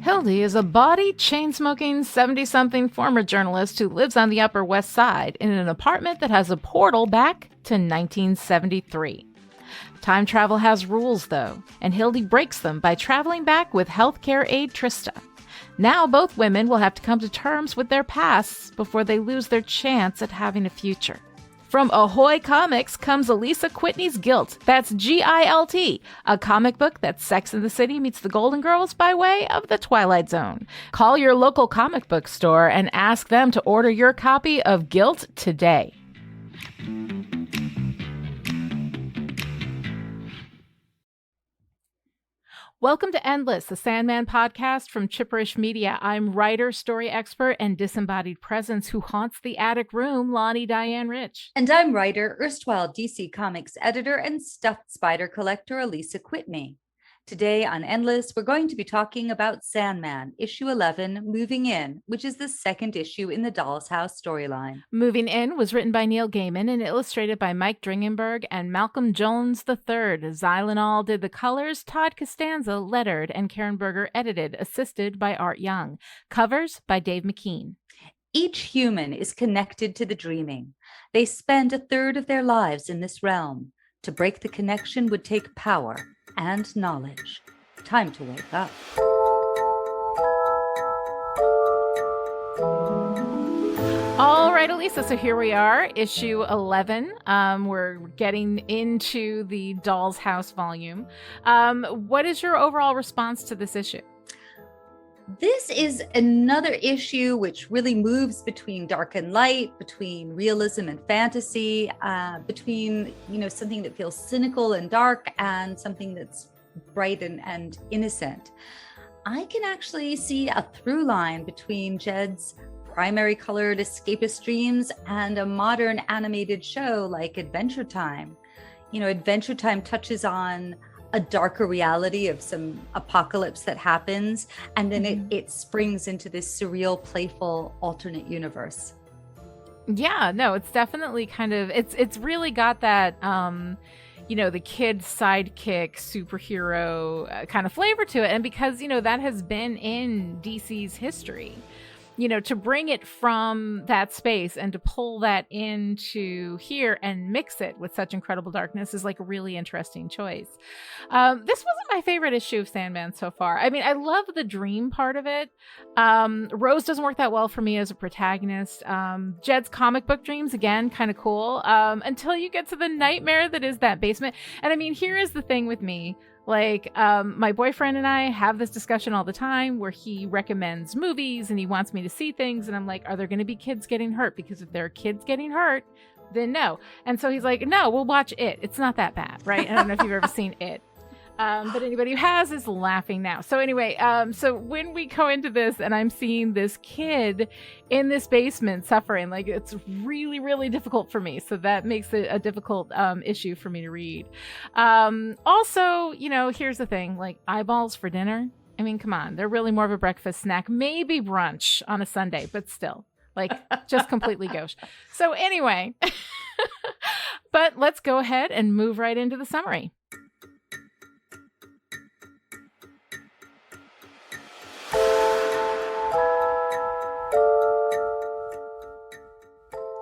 Hildy is a bawdy, chain-smoking, 70-something former journalist who lives on the Upper West Side in an apartment that has a portal back to 1973. Time travel has rules, though, and Hildy breaks them by traveling back with healthcare aide Trista. Now both women will have to come to terms with their pasts before they lose their chance at having a future. From Ahoy Comics comes Alisa Whitney's Guilt. That's Gilt, a comic book that's Sex and the City meets the Golden Girls by way of the Twilight Zone. Call your local comic book store and ask them to order your copy of Guilt today. Welcome to Endless, the Sandman podcast from Chipperish Media. I'm writer, story expert, and disembodied presence who haunts the attic room, Lani Diane Rich. And I'm writer, erstwhile DC Comics editor, and stuffed spider collector, Alisa Whitney. Today on Endless, we're going to be talking about Sandman, issue 11, Moving In, which is the second issue in the Doll's House storyline. Moving In was written by Neil Gaiman and illustrated by Mike Dringenberg and Malcolm Jones III. Zylinol did the colors, Todd Costanza lettered, and Karen Berger edited, assisted by Art Young. Covers by Dave McKean. Each human is connected to the dreaming. They spend a third of their lives in this realm. To break the connection would take power and knowledge. Time to wake up. All right, Alisa, so here we are, issue 11. We're getting into the Doll's House volume. What is your overall response to this issue? This is another issue which really moves between dark and light, between realism and fantasy, between, something that feels cynical and dark and something that's bright and innocent. I can actually see a through line between Jed's primary colored escapist dreams and a modern animated show like Adventure Time. Adventure Time touches on a darker reality of some apocalypse that happens, and then it springs into this surreal, playful alternate universe. Yeah, no, it's definitely kind of, it's really got that, the kid sidekick superhero kind of flavor to it. And because, that has been in DC's history, to bring it from that space and to pull that into here and mix it with such incredible darkness is like a really interesting choice. This wasn't my favorite issue of Sandman so far. I mean, I love the dream part of it. Rose doesn't work that well for me as a protagonist. Jed's comic book dreams, again, kind of cool. Until you get to the nightmare that is that basement. And I mean, here is the thing with me. Like, my boyfriend and I have this discussion all the time where he recommends movies and he wants me to see things. And I'm like, are there going to be kids getting hurt? Because if there are kids getting hurt, then no. And so he's like, no, we'll watch It. It's not that bad, right? I don't know if you've ever seen It. But anybody who has is laughing now. So anyway, so when we go into this and I'm seeing this kid in this basement suffering, like it's really, really difficult for me. So that makes it a difficult issue for me to read. Also, here's the thing, like eyeballs for dinner. I mean, come on, they're really more of a breakfast snack, maybe brunch on a Sunday, but still, like just completely gauche. So anyway, but let's go ahead and move right into the summary.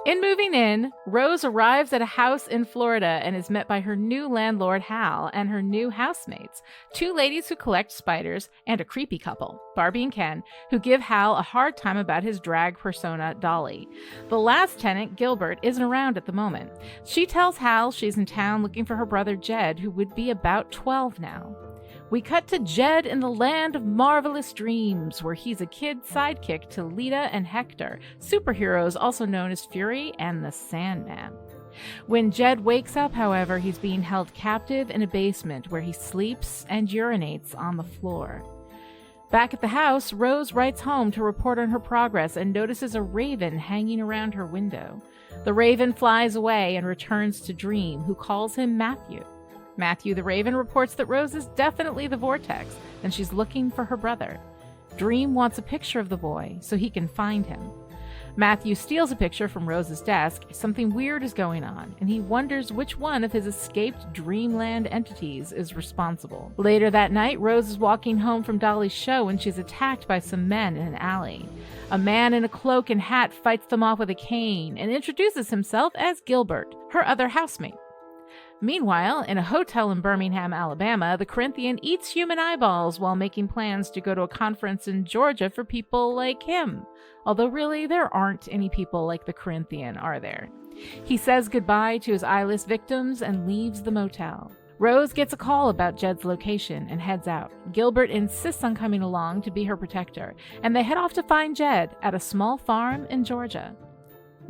In Moving In, Rose arrives at a house in Florida and is met by her new landlord, Hal, and her new housemates, two ladies who collect spiders, and a creepy couple, Barbie and Ken, who give Hal a hard time about his drag persona, Dolly. The last tenant, Gilbert, isn't around at the moment. She tells Hal she's in town looking for her brother, Jed, who would be about 12 now. We cut to Jed in the land of marvelous dreams, where he's a kid sidekick to Lyta and Hector, superheroes also known as Fury and the Sandman. When Jed wakes up, however, he's being held captive in a basement where he sleeps and urinates on the floor. Back at the house, Rose writes home to report on her progress and notices a raven hanging around her window. The raven flies away and returns to Dream, who calls him Matthew. Matthew the Raven reports that Rose is definitely the Vortex, and she's looking for her brother. Dream wants a picture of the boy so he can find him. Matthew steals a picture from Rose's desk. Something weird is going on, and he wonders which one of his escaped dreamland entities is responsible. Later that night, Rose is walking home from Dolly's show when she's attacked by some men in an alley. A man in a cloak and hat fights them off with a cane and introduces himself as Gilbert, her other housemate. Meanwhile, in a hotel in Birmingham, Alabama, the Corinthian eats human eyeballs while making plans to go to a conference in Georgia for people like him. Although really, there aren't any people like the Corinthian, are there? He says goodbye to his eyeless victims and leaves the motel. Rose gets a call about Jed's location and heads out. Gilbert insists on coming along to be her protector, and they head off to find Jed at a small farm in Georgia.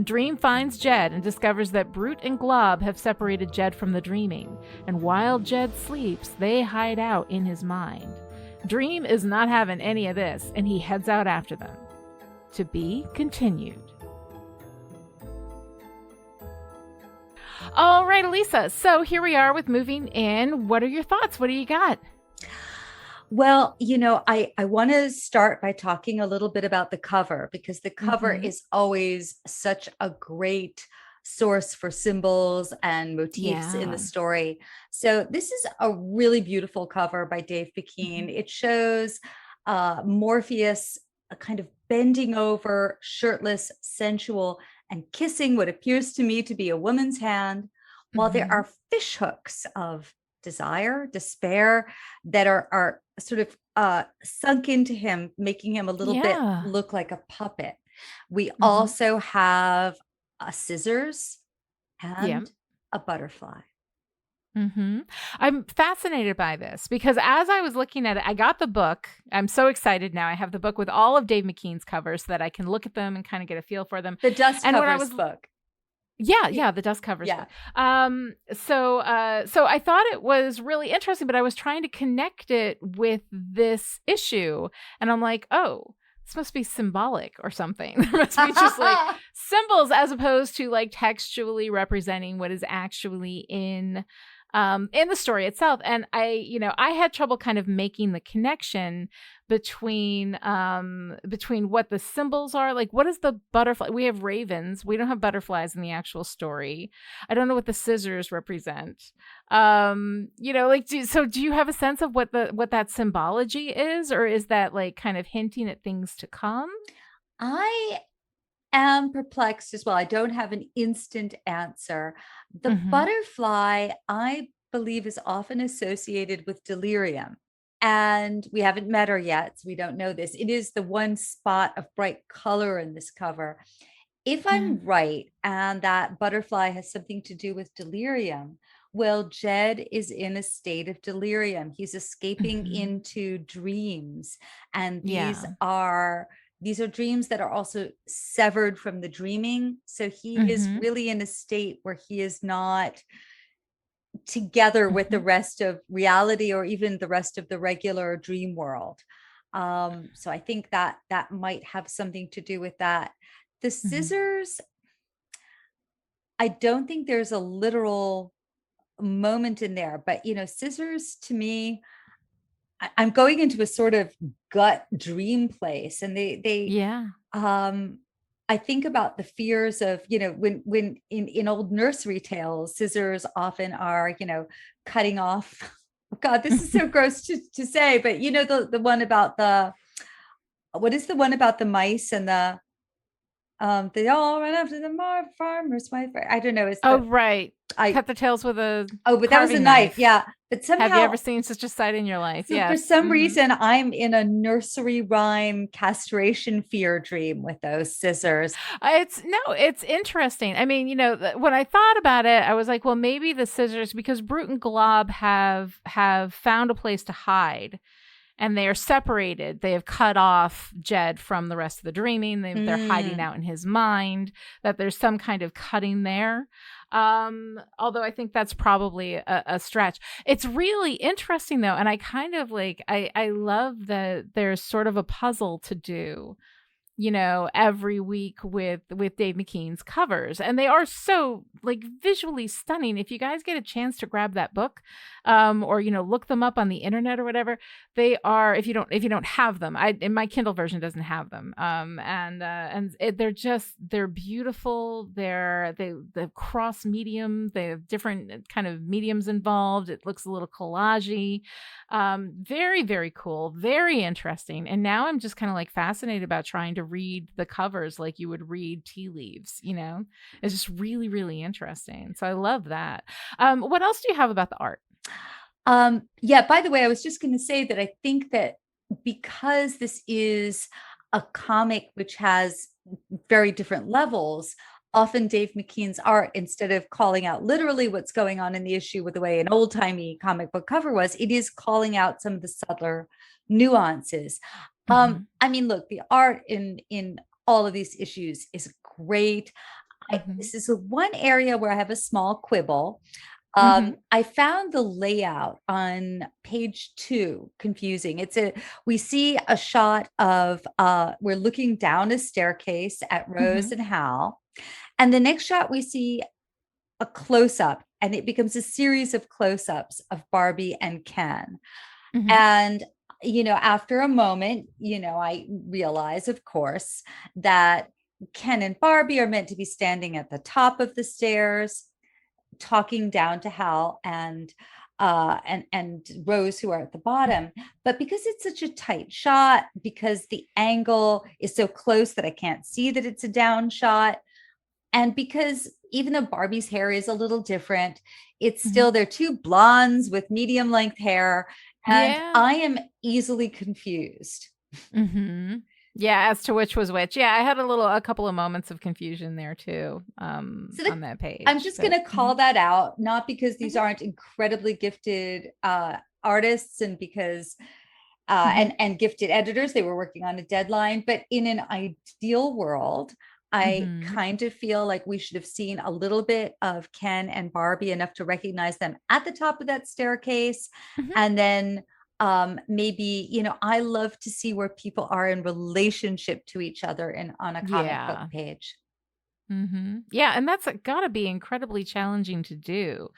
Dream finds Jed and discovers that Brute and Glob have separated Jed from the dreaming, and while Jed sleeps, they hide out in his mind. Dream is not having any of this, and he heads out after them. To be continued. All right, Alisa, so here we are with moving in. What are your thoughts? What do you got? Well, I want to start by talking a little bit about the cover, because the cover is always such a great source for symbols and motifs in the story. So this is a really beautiful cover by Dave McKean. It shows Morpheus kind of bending over, shirtless, sensual, and kissing what appears to me to be a woman's hand, while there are fish hooks of desire, despair that are sort of sunk into him, making him a little bit look like a puppet. We also have scissors and a butterfly. I'm fascinated by this because as I was looking at it, I got the book. I'm so excited now. I have the book with all of Dave McKean's covers so that I can look at them and kind of get a feel for them. The dust covers book. Yeah, the dust covers. Yeah. So I thought it was really interesting, but I was trying to connect it with this issue, and I'm like, oh, this must be symbolic or something. There must be just like symbols as opposed to like textually representing what is actually in the story itself. And I had trouble kind of making the connection between what the symbols are. Like, what is the butterfly? We have ravens. We don't have butterflies in the actual story. I don't know what the scissors represent. Do you have a sense of what that symbology is, or is that like kind of hinting at things to come? I am perplexed as well. I don't have an instant answer. The butterfly, I believe, is often associated with delirium. And we haven't met her yet, so we don't know this. It is the one spot of bright color in this cover. If I'm right, and that butterfly has something to do with delirium, well, Jed is in a state of delirium. He's escaping into dreams. And these are dreams that are also severed from the dreaming. So he is really in a state where he is not together with the rest of reality or even the rest of the regular dream world. So I think that might have something to do with that. The scissors, I don't think there's a literal moment in there, but scissors to me, I'm going into a sort of gut dream place, and I think about the fears of, when in old nursery tales, scissors often are, cutting off. Oh God, this is so gross to say, but the one about what is the one about the mice and they all run after the farmer's wife. I don't know. Right. Cut the tails with a but that was a knife. Yeah. But somehow, have you ever seen such a sight in your life? So for some reason, I'm in a nursery rhyme castration fear dream with those scissors. It's interesting. I mean, when I thought about it, I was like, well, maybe the scissors, because Brute and Glob have found a place to hide. And they are separated. They have cut off Jed from the rest of the dreaming. They're hiding out in his mind, that there's some kind of cutting there. Although I think that's probably a stretch. It's really interesting, though. And I kind of I love that there's sort of a puzzle to do every week with Dave McKean's covers, and they are so like visually stunning. If you guys get a chance to grab that book, or look them up on the internet or whatever, they are. If you don't have them, and my Kindle version doesn't have them, they're beautiful. The cross medium. They have different kind of mediums involved. It looks a little collagey. Very, very cool, very interesting. And now I'm just kind of like fascinated about trying to read the covers like you would read tea leaves. It's just really, really interesting. So I love that. What else do you have about the art? Yeah, by the way, I was just going to say that I think that because this is a comic which has very different levels, often Dave McKean's art, instead of calling out literally what's going on in the issue with the way an old-timey comic book cover was, it is calling out some of the subtler nuances. I mean, look, the art in all of these issues is great. This is one area where I have a small quibble. I found the layout on page 2 confusing. We see a shot of we're looking down a staircase at Rose and Hal. And the next shot we see a close-up, and it becomes a series of close-ups of Barbie and Ken. And after a moment, I realize, of course, that Ken and Barbie are meant to be standing at the top of the stairs, talking down to Hal and Rose, who are at the bottom. But because it's such a tight shot, because the angle is so close that I can't see that it's a down shot, and because even though Barbie's hair is a little different, it's still, they're two blondes with medium length hair, and I am easily confused. Yeah, as to which was which. Yeah, I had a couple of moments of confusion there too, on that page. I'm just going to call that out, not because these aren't incredibly gifted artists and because and gifted editors, they were working on a deadline, but in an ideal world, I kind of feel like we should have seen a little bit of Ken and Barbie, enough to recognize them at the top of that staircase. And then maybe, I love to see where people are in relationship to each other on a comic book page. Yeah, and that's gotta be incredibly challenging to do,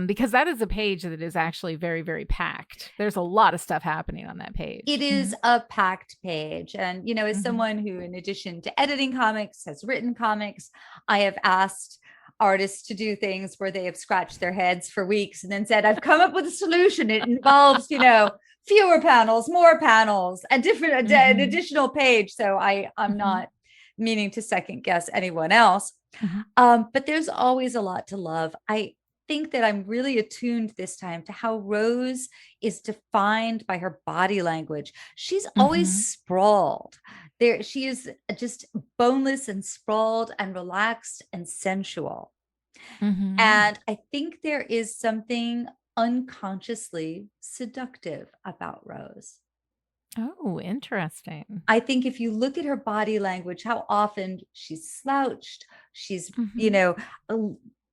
because that is a page that is actually very, very packed. There's a lot of stuff happening on that page. It is a packed page. And, as someone who, in addition to editing comics, has written comics, I have asked artists to do things where they have scratched their heads for weeks and then said, I've come up with a solution. It involves, fewer panels, more panels, an additional page. So I'm not meaning to second guess anyone else. But there's always a lot to love. I think that I'm really attuned this time to how Rose is defined by her body language. She's always sprawled. She is just boneless and sprawled and relaxed and sensual. And I think there is something unconsciously seductive about Rose. Oh, interesting. I think if you look at her body language, how often she's slouched, she's,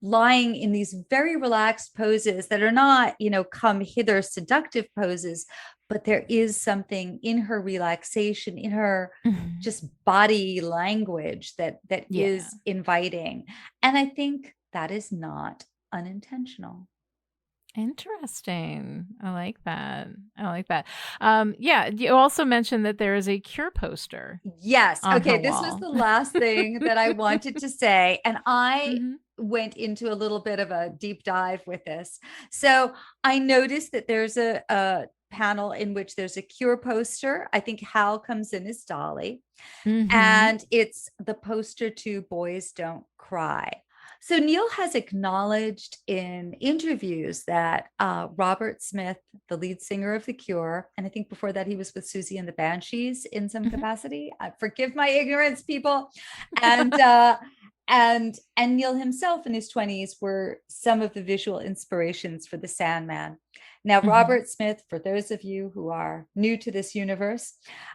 lying in these very relaxed poses that are not, come hither seductive poses, but there is something in her relaxation, in her just body language that is inviting. And I think that is not unintentional. Interesting. I like that. Yeah, you also mentioned that there is a Cure poster. Yes. Okay, this was the last thing that I wanted to say. And I went into a little bit of a deep dive with this. So I noticed that there's a panel in which there's a Cure poster. I think Hal comes in as Dolly. And it's the poster to Boys Don't Cry. So Neil has acknowledged in interviews that Robert Smith, the lead singer of The Cure, and I think before that he was with Susie and the Banshees in some capacity. Forgive my ignorance, people. And Neil himself in his 20s were some of the visual inspirations for the Sandman. Now, Robert Smith, for those of you who are new to this universe,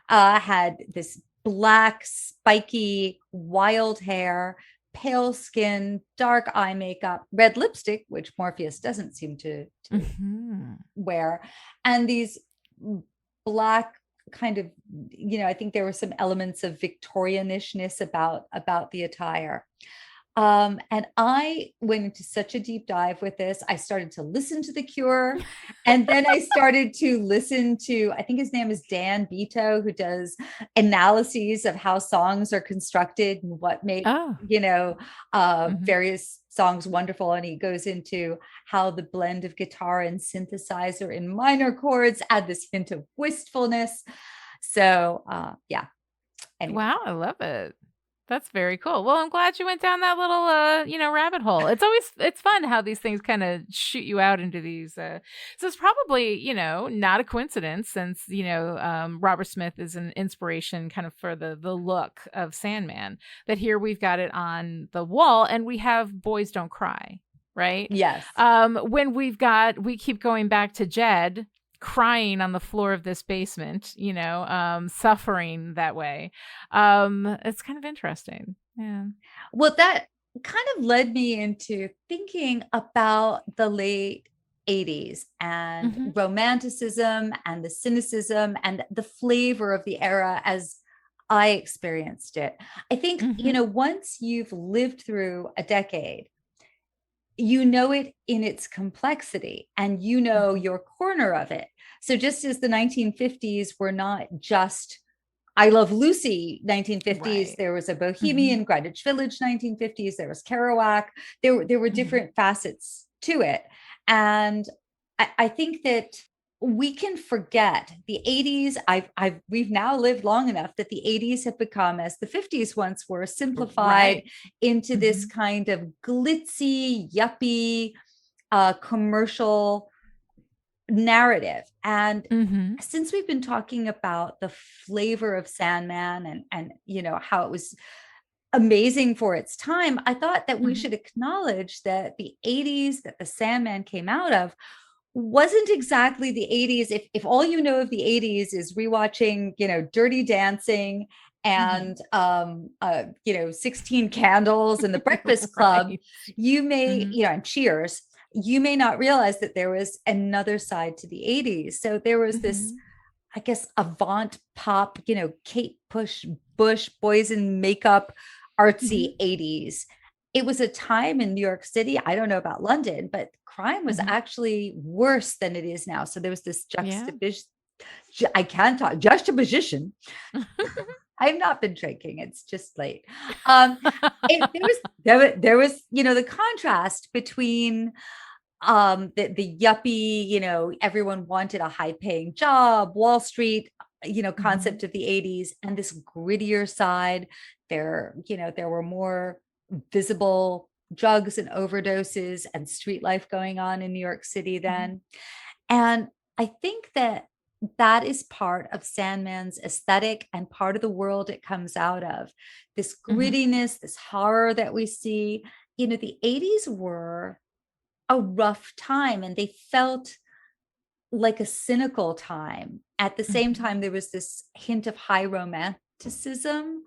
had this black, spiky, wild hair, pale skin, dark eye makeup, red lipstick, which Morpheus doesn't seem to wear, and these black kind of, I think there were some elements of Victorianishness about the attire. And I went into such a deep dive with this. I started to listen to The Cure. And then I started to listen to, I think his name is Dan Bito, who does analyses of how songs are constructed and what make, Oh. various songs wonderful. And he goes into how the blend of guitar and synthesizer in minor chords add this hint of wistfulness. So, yeah. Anyway. Wow, I love it. That's very cool. Well, I'm glad you went down that little, rabbit hole. It's fun how these things kind of shoot you out into these. So it's probably, not a coincidence since, Robert Smith is an inspiration kind of for the look of Sandman, that here we've got it on the wall and we have Boys Don't Cry, right? Yes. When we keep going back to Jed crying on the floor of this basement, suffering that way. It's kind of interesting. Yeah. Well, that kind of led me into thinking about the late 80s and romanticism and the cynicism and the flavor of the era as I experienced it. I think, once you've lived through a decade, it in its complexity and your corner of it. So just as the 1950s were not just I Love Lucy 1950s, right. There was a Bohemian Greenwich Village 1950s, there was Kerouac, there were different facets to it. And I think that we can forget the 80s. We've now lived long enough that the 80s have become, as the 50s once were, simplified into this kind of glitzy, yuppie, commercial narrative. And since we've been talking about the flavor of Sandman and how it was amazing for its time, I thought that we should acknowledge that the 80s that the Sandman came out of wasn't exactly the 80s. If all you know of the 80s is rewatching, Dirty Dancing and 16 Candles and The Breakfast Club, you may, and Cheers, you may not realize that there was another side to the 80s. So there was this, I guess, avant pop, Kate Bush, boys in makeup, artsy 80s. It was a time in New York City, I don't know about London, but crime was actually worse than it is now. So there was this juxtaposition. I can't talk, juxtaposition. I've not been drinking. It's just late. There was, the contrast between the yuppie, everyone wanted a high paying job, Wall Street, concept of the 80s, and this grittier side. There were more visible drugs and overdoses and street life going on in New York City then. And I think that is part of Sandman's aesthetic and part of the world it comes out of. This grittiness, this horror that we see. The 80s were a rough time and they felt like a cynical time. At the same time, there was this hint of high romanticism.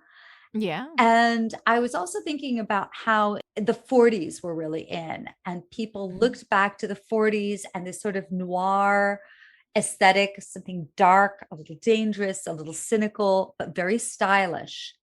Yeah. And I was also thinking about how the 40s were really in, and people looked back to the 40s and this sort of noir aesthetic, something dark, a little dangerous, a little cynical, but very stylish.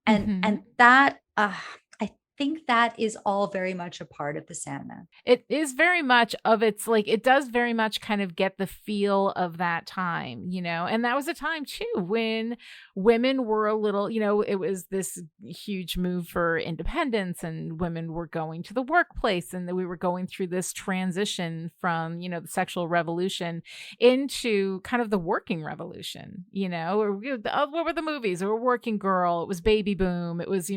And that, I think that is all very much a part of the Sandman. It is very much of its, it does very much kind of get the feel of that time, and that was a time too when women were a little, it was this huge move for independence and women were going to the workplace and we were going through this transition from, the sexual revolution into kind of the working revolution, or what were the movies? It were Working Girl, it was Baby Boom, it was,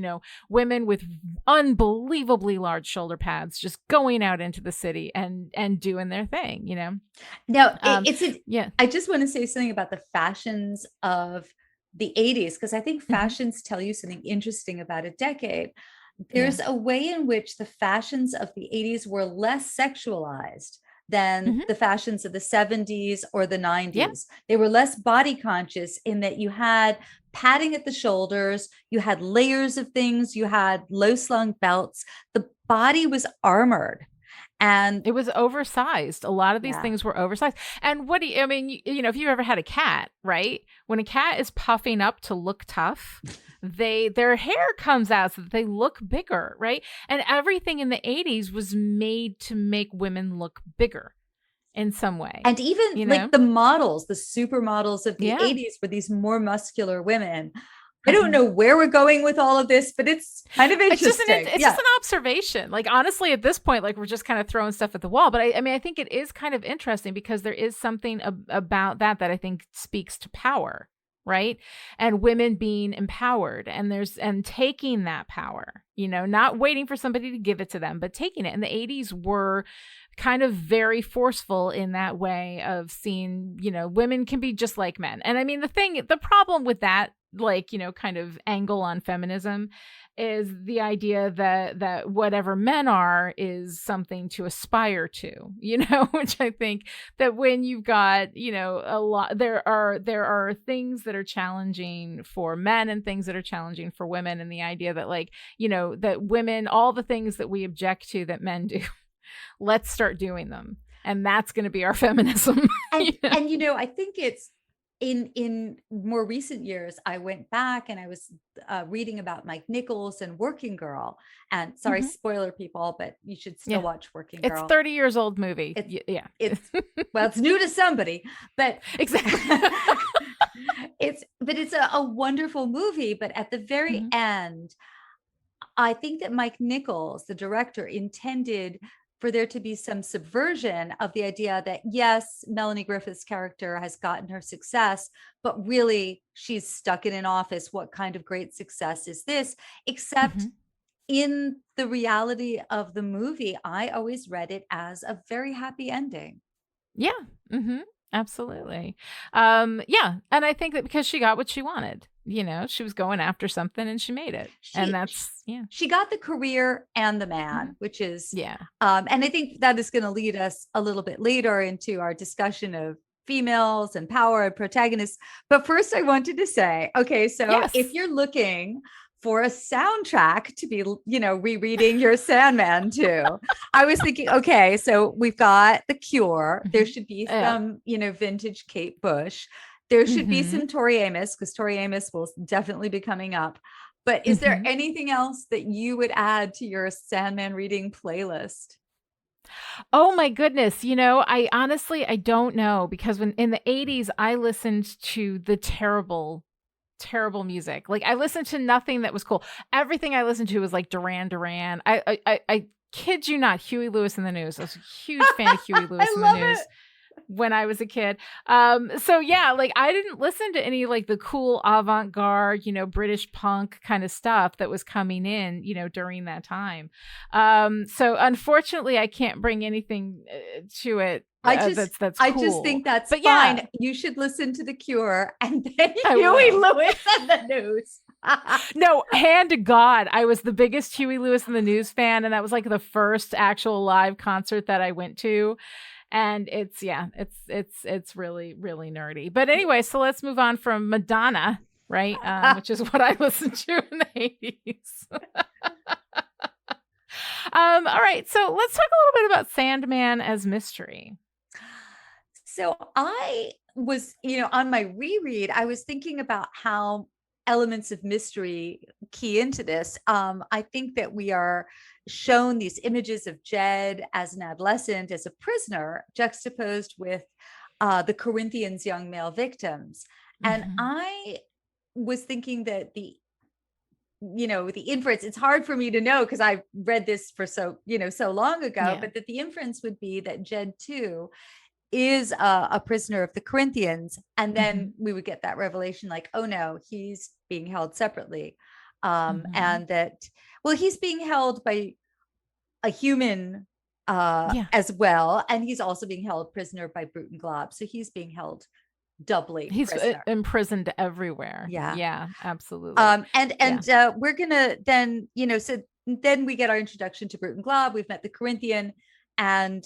women with unbelievably large shoulder pads just going out into the city and doing their thing, Now, I just want to say something about the fashions of the 80s, because I think fashions tell you something interesting about a decade. There's a way in which the fashions of the 80s were less sexualized than the fashions of the 70s or the 90s. Yeah. They were less body conscious in that you had padding at the shoulders, you had layers of things, you had low slung belts. The body was armored. And it was oversized. A lot of these yeah. things were oversized. And what do you, I mean, you know, if you ever had a cat, right? When a cat is puffing up to look tough, their hair comes out so that they look bigger, right? And everything in the 80s was made to make women look bigger in some way. And even You know? like the models, the supermodels of the Yeah. 80s were these more muscular women. I don't know where we're going with all of this, but it's kind of interesting. It's just an observation. Like, honestly, at this point, like, we're just kind of throwing stuff at the wall. But I mean, I think it is kind of interesting because there is something about that I think speaks to power, right? And women being empowered and taking that power, you know, not waiting for somebody to give it to them, but taking it. And the 80s were kind of very forceful in that way of seeing, you know, women can be just like men. And I mean, the problem with that, like, you know, kind of angle on feminism is the idea that whatever men are is something to aspire to, you know, which I think that when you've got, you know, a lot, there are things that are challenging for men and things that are challenging for women. And the idea that, like, you know, that women, all the things that we object to that men do, let's start doing them. And that's going to be our feminism. And you know, I think it's in more recent years, I went back and I was reading about Mike Nichols and Working Girl. And sorry, spoiler people, but you should still watch Working Girl. It's 30 years old movie. It's well, it's new to somebody, but exactly. it's a wonderful movie. But at the very end, I think that Mike Nichols, the director, intended for there to be some subversion of the idea that, yes, Melanie Griffith's character has gotten her success, but really she's stuck in an office. What kind of great success is this? Except in the reality of the movie, I always read it as a very happy ending. Yeah. Absolutely. Yeah. And I think that because she got what she wanted, you know, she was going after something and she made it. And that's, she got the career and the man, which is, and I think that is going to lead us a little bit later into our discussion of females and power and protagonists. But first I wanted to say, okay, so if you're looking for a soundtrack to be, you know, rereading your Sandman to, I was thinking, okay, so we've got The Cure. There should be some, you know, vintage Kate Bush. There should be some Tori Amos, because Tori Amos will definitely be coming up. But is there anything else that you would add to your Sandman reading playlist? Oh my goodness. You know, I don't know, because when in the 80s, I listened to the terrible music. Like, I listened to nothing that was cool. Everything I listened to was like Duran Duran. I kid you not, Huey Lewis and the News. I was a huge fan of Huey Lewis and the News when I was a kid. So yeah, like, I didn't listen to any like the cool avant-garde, you know, British punk kind of stuff that was coming in, you know, during that time. So unfortunately I can't bring anything to it. That's cool. I just think that's fine. Yeah. You should listen to The Cure and then Huey Lewis and the News. No, hand to God, I was the biggest Huey Lewis and the News fan, and that was like the first actual live concert that I went to. And it's really, really nerdy. But anyway, so let's move on from Madonna, right? Which is what I listened to in the 80s. All right, so let's talk a little bit about Sandman as mystery. So I was, you know, on my reread, I was thinking about how elements of mystery key into this. I think that we are shown these images of Jed as an adolescent, as a prisoner, juxtaposed with the Corinthians' young male victims. And I was thinking that the inference, it's hard for me to know because I've read this for so long ago, but that the inference would be that Jed too is a prisoner of the Corinthians. And then we would get that revelation like, oh no, he's being held separately. And that, well, he's being held by a human as well. And he's also being held prisoner by Brute and Glob. So he's being held doubly. He's prisoner. Imprisoned everywhere. Yeah, absolutely. We're gonna then, so then we get our introduction to Brute and Glob. We've met the Corinthian, and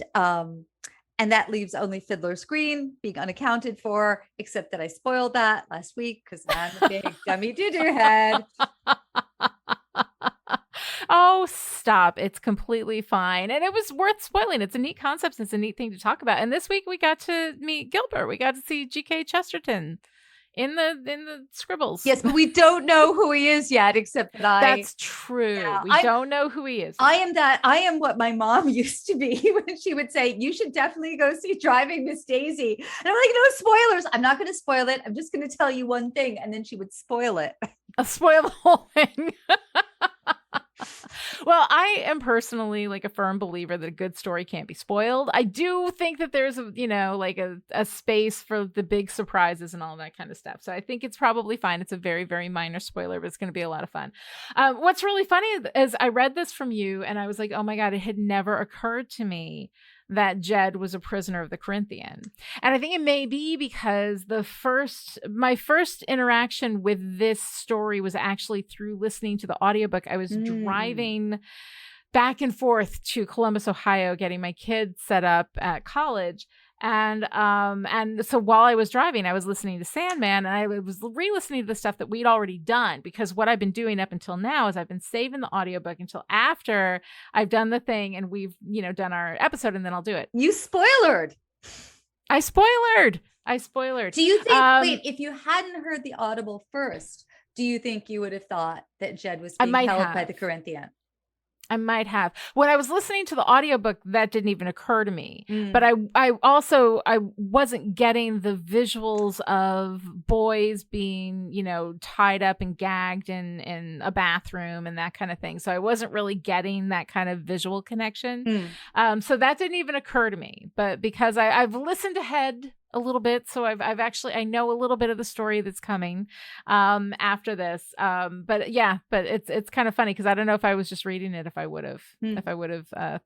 that leaves only Fiddler's Green being unaccounted for, except that I spoiled that last week because I'm a big dummy doo-doo head. Oh, stop. It's completely fine. And it was worth spoiling. It's a neat concept. It's a neat thing to talk about. And this week we got to meet Gilbert. We got to see G.K. Chesterton in the scribbles. Yes, but we don't know who he is yet, except that That's true. Yeah, we don't know who he is. I am what my mom used to be when she would say, you should definitely go see Driving Miss Daisy. And I'm like, no spoilers. I'm not going to spoil it. I'm just going to tell you one thing. And then she would spoil it. I'll spoil the whole thing. Well, I am personally like a firm believer that a good story can't be spoiled. I do think that there's a space for the big surprises and all that kind of stuff. So I think it's probably fine. It's a very, very minor spoiler, but it's going to be a lot of fun. What's really funny is I read this from you and I was like, oh my God, it had never occurred to me that Jed was a prisoner of the Corinthian. And I think it may be because my first interaction with this story was actually through listening to the audiobook. I was driving back and forth to Columbus, Ohio, getting my kids set up at college. And so while I was driving, I was listening to Sandman, and I was re-listening to the stuff that we'd already done, because what I've been doing up until now is I've been saving the audiobook until after I've done the thing and we've, done our episode, and then I'll do it. You spoilered. I spoilered. Do you think, wait, if you hadn't heard the audible first, do you think you would have thought that Jed was being held by the Corinthian? I might have. When I was listening to the audiobook, that didn't even occur to me. But I wasn't getting the visuals of boys being, tied up and gagged in a bathroom and that kind of thing. So I wasn't really getting that kind of visual connection. So that didn't even occur to me. But because I've listened ahead a little bit, so I know a little bit of the story that's coming after this, but it's kind of funny because I don't know if I was just reading it if I would have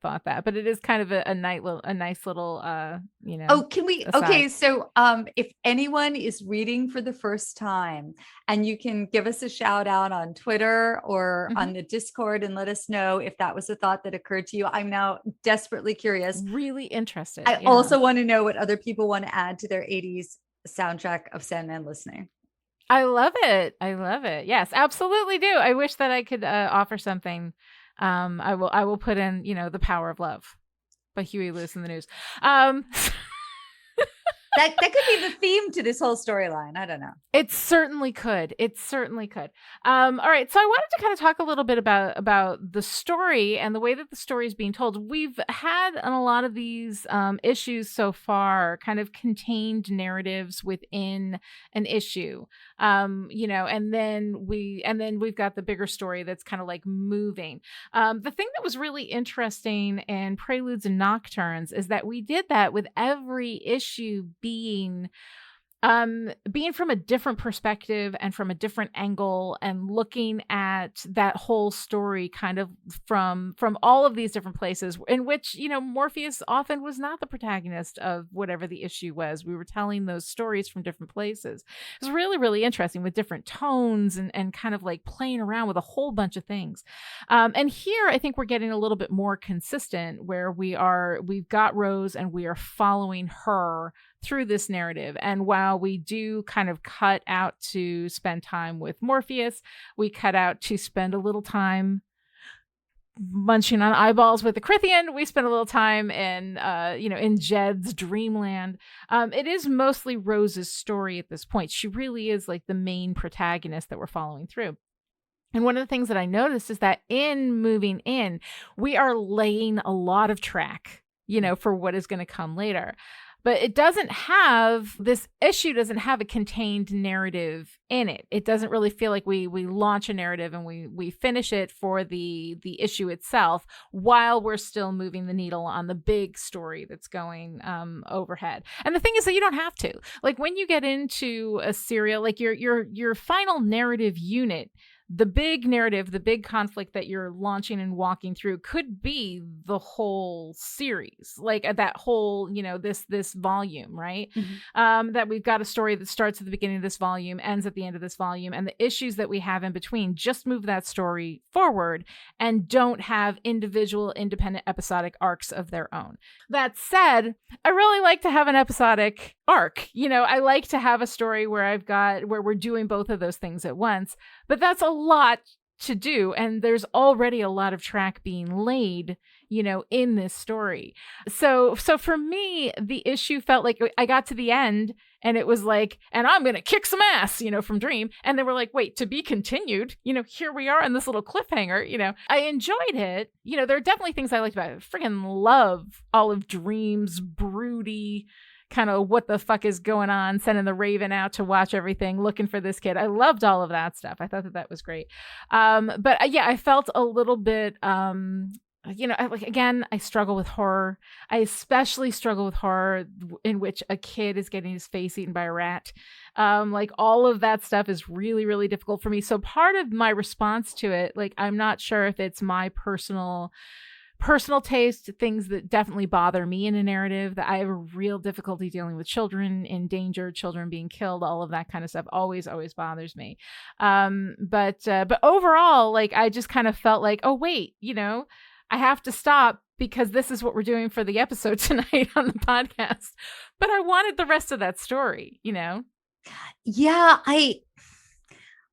thought that, but it is kind of a nice little oh, can we aside. Okay, so if anyone is reading for the first time, and you can give us a shout out on Twitter or on the Discord and let us know if that was a thought that occurred to you. I'm now desperately curious, really interested. I also want to know what other people want to add to their 80s soundtrack of Sandman listening. I love it. Yes, absolutely do. I wish that I could offer something. I will put in, The Power of Love by Huey Lewis and the News. That could be the theme to this whole storyline. I don't know. It certainly could. All right. So I wanted to kind of talk a little bit about the story and the way that the story is being told. We've had in a lot of these issues so far kind of contained narratives within an issue. And then we've got the bigger story that's kind of like moving. The thing that was really interesting in Preludes and Nocturnes is that we did that with every issue being from a different perspective and from a different angle, and looking at that whole story kind of from all of these different places, in which Morpheus often was not the protagonist of whatever the issue was. We were telling those stories from different places. It was really, really interesting, with different tones and kind of like playing around with a whole bunch of things. And here I think we're getting a little bit more consistent, where we've got Rose and we are following her through this narrative. And while we do kind of cut out to spend time with Morpheus, we cut out to spend a little time munching on eyeballs with the Crithian. We spend a little time in Jed's dreamland. It is mostly Rose's story at this point. She really is like the main protagonist that we're following through. And one of the things that I noticed is that in moving in, we are laying a lot of track, for what is going to come later. But this issue doesn't have a contained narrative in it. It doesn't really feel like we launch a narrative and we finish it for the issue itself, while we're still moving the needle on the big story that's going overhead. And the thing is that you don't have to. Like, when you get into a serial, like your final narrative unit, the big narrative, the big conflict that you're launching and walking through could be the whole series, like that whole, this volume, right? That we've got a story that starts at the beginning of this volume, ends at the end of this volume, and the issues that we have in between just move that story forward and don't have individual, independent, episodic arcs of their own. That said, I really like to have an episodic arc. I like to have a story where we're doing both of those things at once, but that's a lot to do, and there's already a lot of track being laid, in this story. So for me, the issue felt like I got to the end and it was like, and I'm gonna kick some ass, from Dream, and they were like, wait, to be continued. Here we are in this little cliffhanger. I enjoyed it. There are definitely things I liked about it. I freaking love all of Dream's broody kind of what the fuck is going on, sending the Raven out to watch everything, looking for this kid. I loved all of that stuff. I thought that was great. But yeah, I felt a little bit, again, I struggle with horror. I especially struggle with horror in which a kid is getting his face eaten by a rat. All of that stuff is really, really difficult for me. So part of my response to it, I'm not sure if it's my personal taste, things that definitely bother me in a narrative, that I have a real difficulty dealing with children in danger, children being killed, all of that kind of stuff always bothers me. But overall, I just kind of felt like, oh wait, I have to stop because this is what we're doing for the episode tonight on the podcast. But I wanted the rest of that story, Yeah,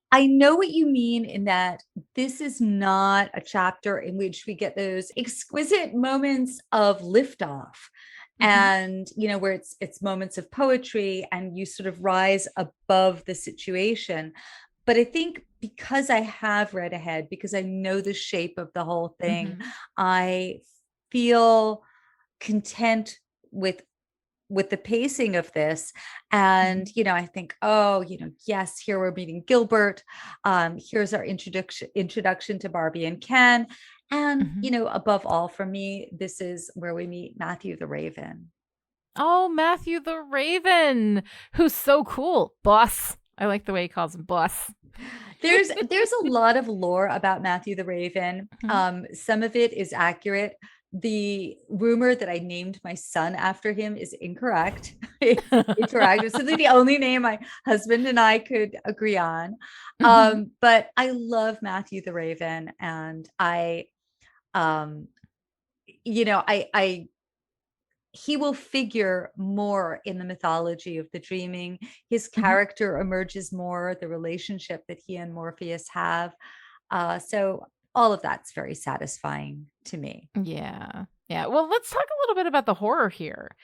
I know what you mean in that this is not a chapter in which we get those exquisite moments of liftoff. And where it's moments of poetry and you sort of rise above the situation. But I think because I have read ahead, because I know the shape of the whole thing, I feel content with the pacing of this. And I think, yes, here we're meeting Gilbert. Here's our introduction to Barbie and Ken. And above all, for me, this is where we meet Matthew the Raven. Oh, Matthew the Raven, who's so cool. Boss. I like the way he calls him boss. There's a lot of lore about Matthew the Raven. Some of it is accurate. The rumor that I named my son after him is incorrect. It's incorrect. It's simply the only name my husband and I could agree on. But I love Matthew the Raven, and he will figure more in the mythology of the dreaming. His character emerges more, the relationship that he and Morpheus have. So all of that's very satisfying to me. Yeah. Well, let's talk a little bit about the horror here,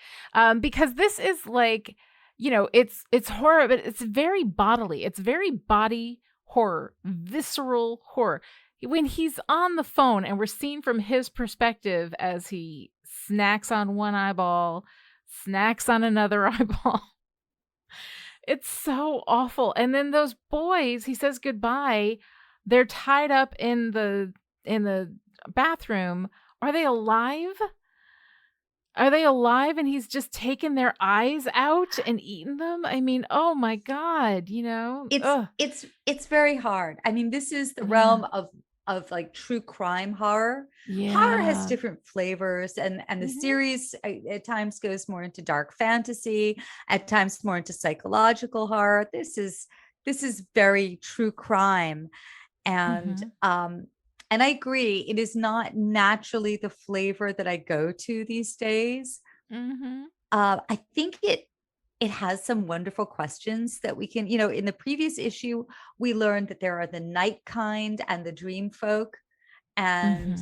because this is it's horror, but it's very bodily. It's very body horror, visceral horror. When he's on the phone and we're seeing from his perspective as he snacks on one eyeball, snacks on another eyeball. It's so awful. And then those boys, he says goodbye. They're tied up in the bathroom. Are they alive? And he's just taken their eyes out and eaten them? I mean, oh my God, It's very hard. I mean, this is the realm of true crime horror. Horror has different flavors, and the series at times goes more into dark fantasy, at times more into psychological horror. This is very true crime. And I agree, it is not naturally the flavor that I go to these days. I think it has some wonderful questions that we can, in the previous issue, we learned that there are the night kind and the dream folk, and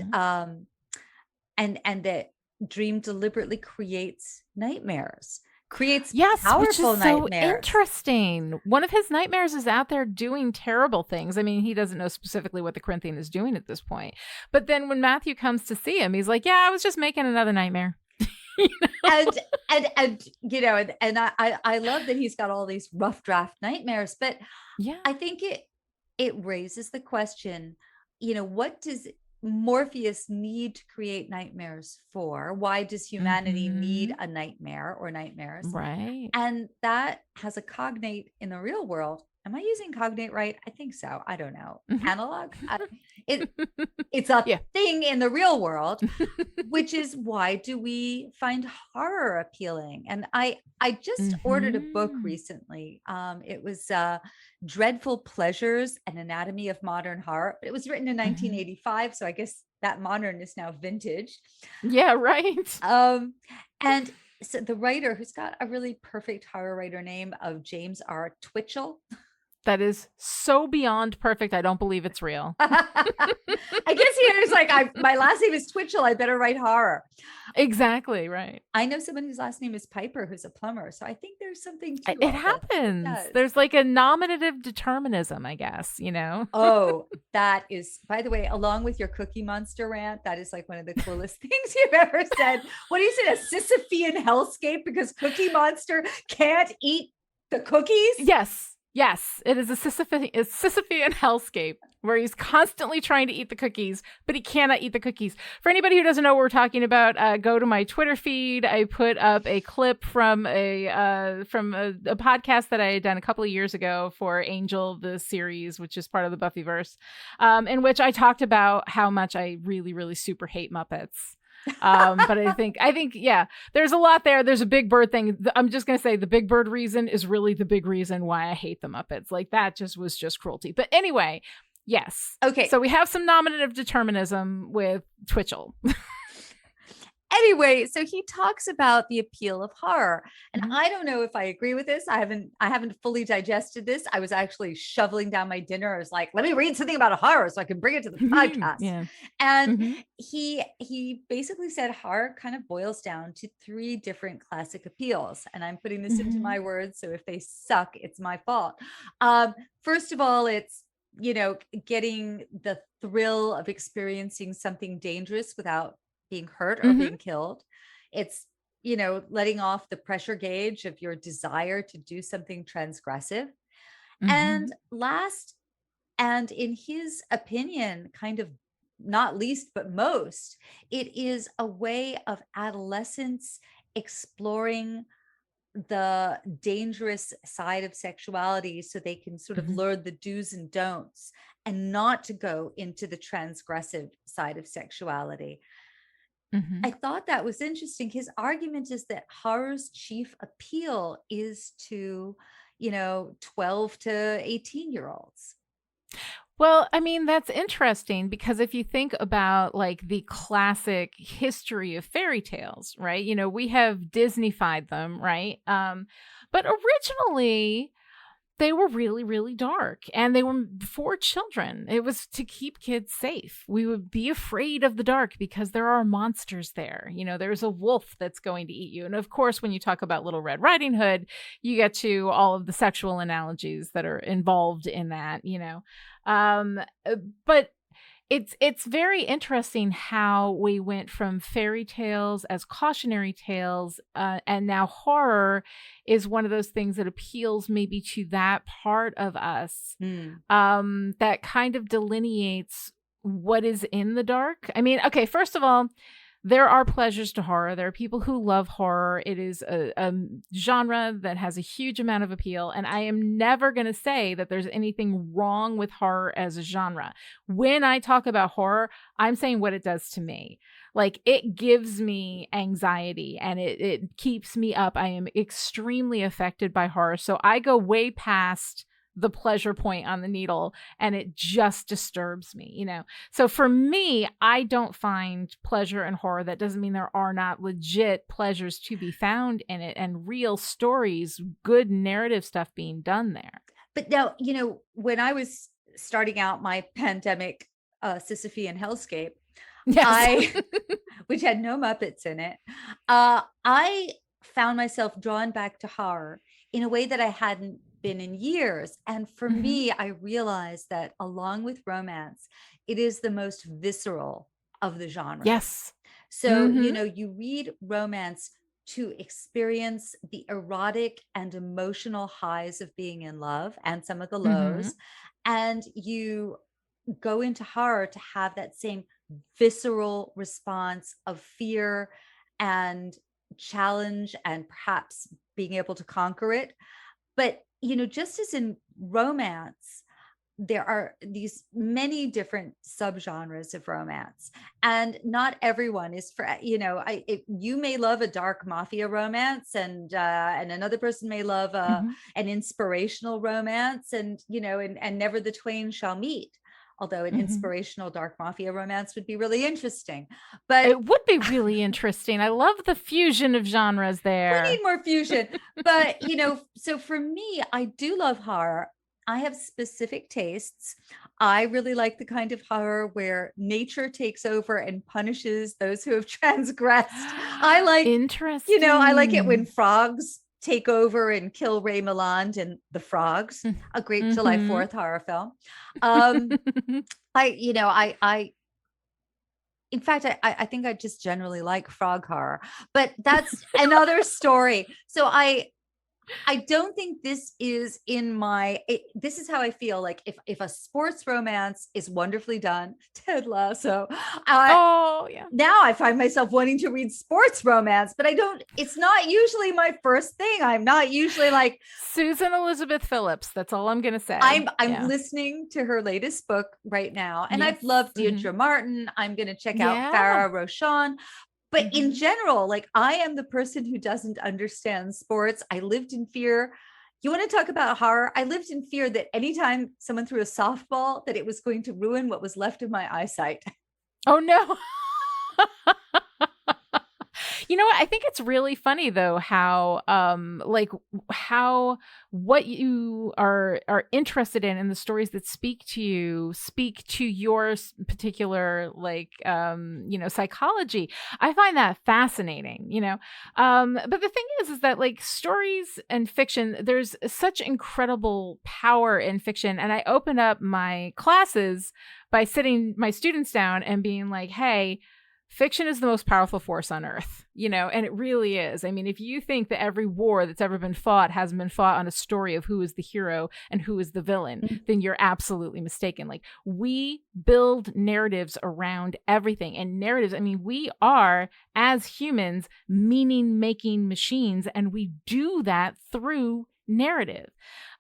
that Dream deliberately creates nightmares, powerful which is so nightmares. Interesting. One of his nightmares is out there doing terrible things. I mean, he doesn't know specifically what the Corinthian is doing at this point. But then when Matthew comes to see him, he's like, yeah, I was just making another nightmare. And I love that he's got all these rough draft nightmares, but I think it raises the question, what does Morpheus need to create nightmares for? Why does humanity need a nightmare or nightmares? Right. And that has a cognate in the real world. Am I using cognate right? I think so. I don't know. Analog? It's a thing in the real world, which is why do we find horror appealing? And I just ordered a book recently. It was Dreadful Pleasures, An Anatomy of Modern Horror. It was written in 1985, so I guess that modern is now vintage. Yeah, right. And so the writer, who's got a really perfect horror writer name of James R. Twitchell. That is so beyond perfect. I don't believe it's real. I guess he was like, my last name is Twitchell. I better write horror. Exactly, right. I know someone whose last name is Piper, who's a plumber. So I think there's something to It happens. There's like a nominative determinism, I guess, you know? Oh, that is, by the way, along with your Cookie Monster rant, that is like one of the coolest things you've ever said. What is it, a Sisyphean hellscape because Cookie Monster can't eat the cookies? Yes, it is a Sisyphean hellscape where he's constantly trying to eat the cookies, but he cannot eat the cookies. For anybody who doesn't know what we're talking about, go to my Twitter feed. I put up a clip from a podcast that I had done a couple of years ago for Angel, the series, which is part of the Buffyverse, in which I talked about how much I really, really super hate Muppets. But I think yeah, there's a lot there. There's a Big Bird thing. I'm just gonna say the Big Bird reason is really the big reason why I hate the Muppets. Like that was just cruelty. But anyway, yes. Okay. So we have some nominative determinism with Twitchell. Anyway, so he talks about the appeal of horror. And I don't know if I agree with this. I haven't fully digested this. I was actually shoveling down my dinner. I was like, let me read something about horror so I can bring it to the podcast. Yeah. And he basically said horror kind of boils down to 3 different classic appeals. And I'm putting this into my words. So if they suck, it's my fault. First of all, it's, you know, getting the thrill of experiencing something dangerous without being hurt or being killed. It's, you know, letting off the pressure gauge of your desire to do something transgressive. And last, and in his opinion, kind of not least, but most, it is a way of adolescents exploring the dangerous side of sexuality so they can sort of learn the do's and don'ts and not to go into the transgressive side of sexuality. I thought that was interesting. His argument is that horror's chief appeal is to, you know, 12 to 18-year-olds. Well, I mean, that's interesting because if you think about like the classic history of fairy tales, right? You know, we have Disney-fied them, right? But originally they were really, really dark and they were for children. It was to keep kids safe. We would be afraid of the dark because there are monsters there. You know, there's a wolf that's going to eat you. And of course, when you talk about Little Red Riding Hood, you get to all of the sexual analogies that are involved in that, you know. But it's very interesting how we went from fairy tales as cautionary tales, and now horror is one of those things that appeals maybe to that part of us, that kind of delineates what is in the dark. I mean, okay, first of all, there are pleasures to horror. There are people who love horror. It is a genre that has a huge amount of appeal. And I am never going to say that there's anything wrong with horror as a genre. When I talk about horror, I'm saying what it does to me. Like it gives me anxiety and it keeps me up. I am extremely affected by horror. So I go way past the pleasure point on the needle and it just disturbs me, you know? So for me, I don't find pleasure in horror. That doesn't mean there are not legit pleasures to be found in it and real stories, good narrative stuff being done there. But now, you know, when I was starting out my pandemic Sisyphean hellscape, which had no Muppets in it, I found myself drawn back to horror in a way that I hadn't been in years. And for me, I realized that along with romance, it is the most visceral of the genres. Yes. So, you know, you read romance to experience the erotic and emotional highs of being in love and some of the lows. And you go into horror to have that same visceral response of fear and challenge and perhaps being able to conquer it. But, you know, just as in romance, there are these many different subgenres of romance, and not everyone is for, you know, you may love a dark mafia romance and another person may love an inspirational romance, and, you know, and never the twain shall meet. Although an inspirational dark mafia romance would be really interesting. But it would be really interesting. I love the fusion of genres there. We need more fusion. But, you know, so for me, I do love horror. I have specific tastes. I really like the kind of horror where nature takes over and punishes those who have transgressed. I like, I like it when Interesting. frogs take over and kill Ray Milland and the Frogs, a great July Mm-hmm. 4th horror film. Um, I in fact, I think I just generally like frog horror, but that's another story. So I don't think this is in this is how I feel like if a sports romance is wonderfully done, Ted Lasso, Oh, yeah. now I find myself wanting to read sports romance, but it's not usually my first thing. I'm not usually like, Susan Elizabeth Phillips. That's all I'm gonna say. I'm Yeah. listening to her latest book right now, and Yes. I've loved Hmm. Deirdre Martin. I'm going to check out Yeah. Farah Roshan. But in Hmm. general, like, I am the person who doesn't understand sports. I lived in fear. You want to talk about horror? I lived in fear that anytime someone threw a softball, that it was going to ruin what was left of my eyesight. Oh no. You know what? I think it's really funny though how how what you are interested in and the stories that speak to your particular psychology. I find that fascinating, you know. But the thing is that like stories and fiction, there's such incredible power in fiction, and I open up my classes by sitting my students down and being like, "Hey, fiction is the most powerful force on earth, you know, and it really is. I mean, if you think that every war that's ever been fought hasn't been fought on a story of who is the hero and who is the villain, then you're absolutely mistaken. Like, we build narratives around everything. And narratives, I mean, we are, as humans, meaning making machines, and we do that through narrative.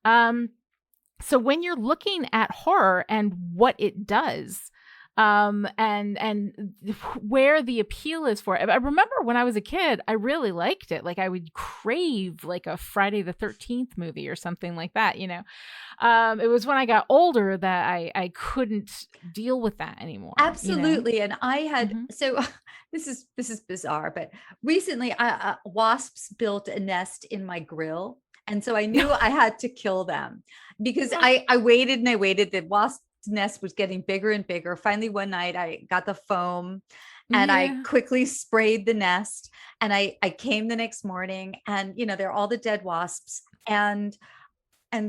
So when you're looking at horror and what it does, and where the appeal is for it. I remember when I was a kid, I really liked it. Like I would crave like a Friday the 13th movie or something like that, you know. It was when I got older that I couldn't deal with that anymore, you know. Absolutely. And I had, Hmm. so this is bizarre, but recently wasps built a nest in my grill. And so I knew I had to kill them because I waited and I waited. The wasp nest was getting bigger and bigger. Finally, one night I got the foam and I Yeah. quickly sprayed the nest. And I came the next morning, and there are all the dead wasps and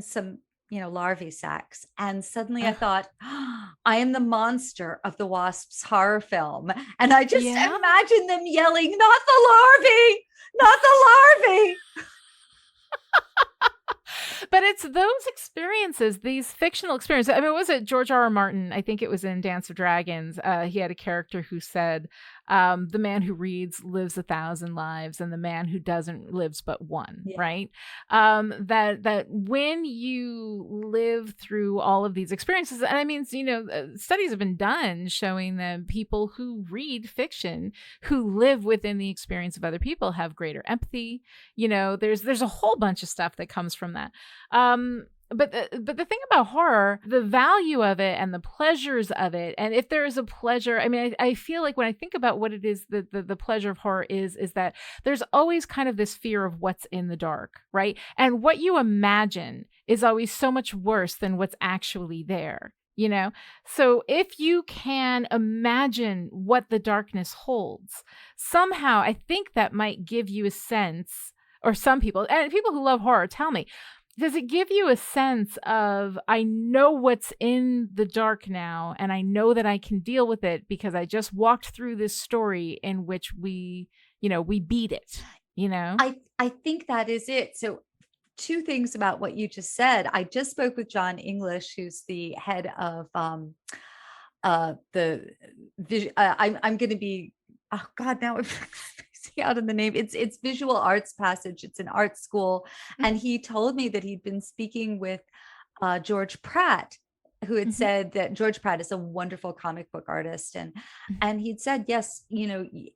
some larvae sacs. And suddenly I thought, oh, I am the monster of the wasps horror film. And I just Yeah. imagine them yelling, not the larvae, not the larvae. But it's those experiences, these fictional experiences. I mean, was it George R. R. Martin? I think it was in Dance of Dragons. He had a character who said, the man who reads lives 1,000 lives, and the man who doesn't lives but one, Yeah. right? That when you live through all of these experiences, and I mean, studies have been done showing that people who read fiction, who live within the experience of other people, have greater empathy. There's a whole bunch of stuff that comes from that. But the thing about horror, the value of it and the pleasures of it, and if there is a pleasure, I mean, I feel like when I think about what it is, the pleasure of horror is that there's always kind of this fear of what's in the dark, right? And what you imagine is always so much worse than what's actually there. So if you can imagine what the darkness holds, somehow I think that might give you a sense, or some people, and people who love horror tell me, does it give you a sense of, I know what's in the dark now, and I know that I can deal with it because I just walked through this story in which we beat it, I think that is it. So two things about what you just said. I just spoke with John English, who's the head of the I'm going to be, oh God, now I'm out of the name. It's Visual Arts Passage. It's an art school. And he told me that he'd been speaking with George Pratt, who had Mhm. said that George Pratt is a wonderful comic book artist. And he'd said, yes,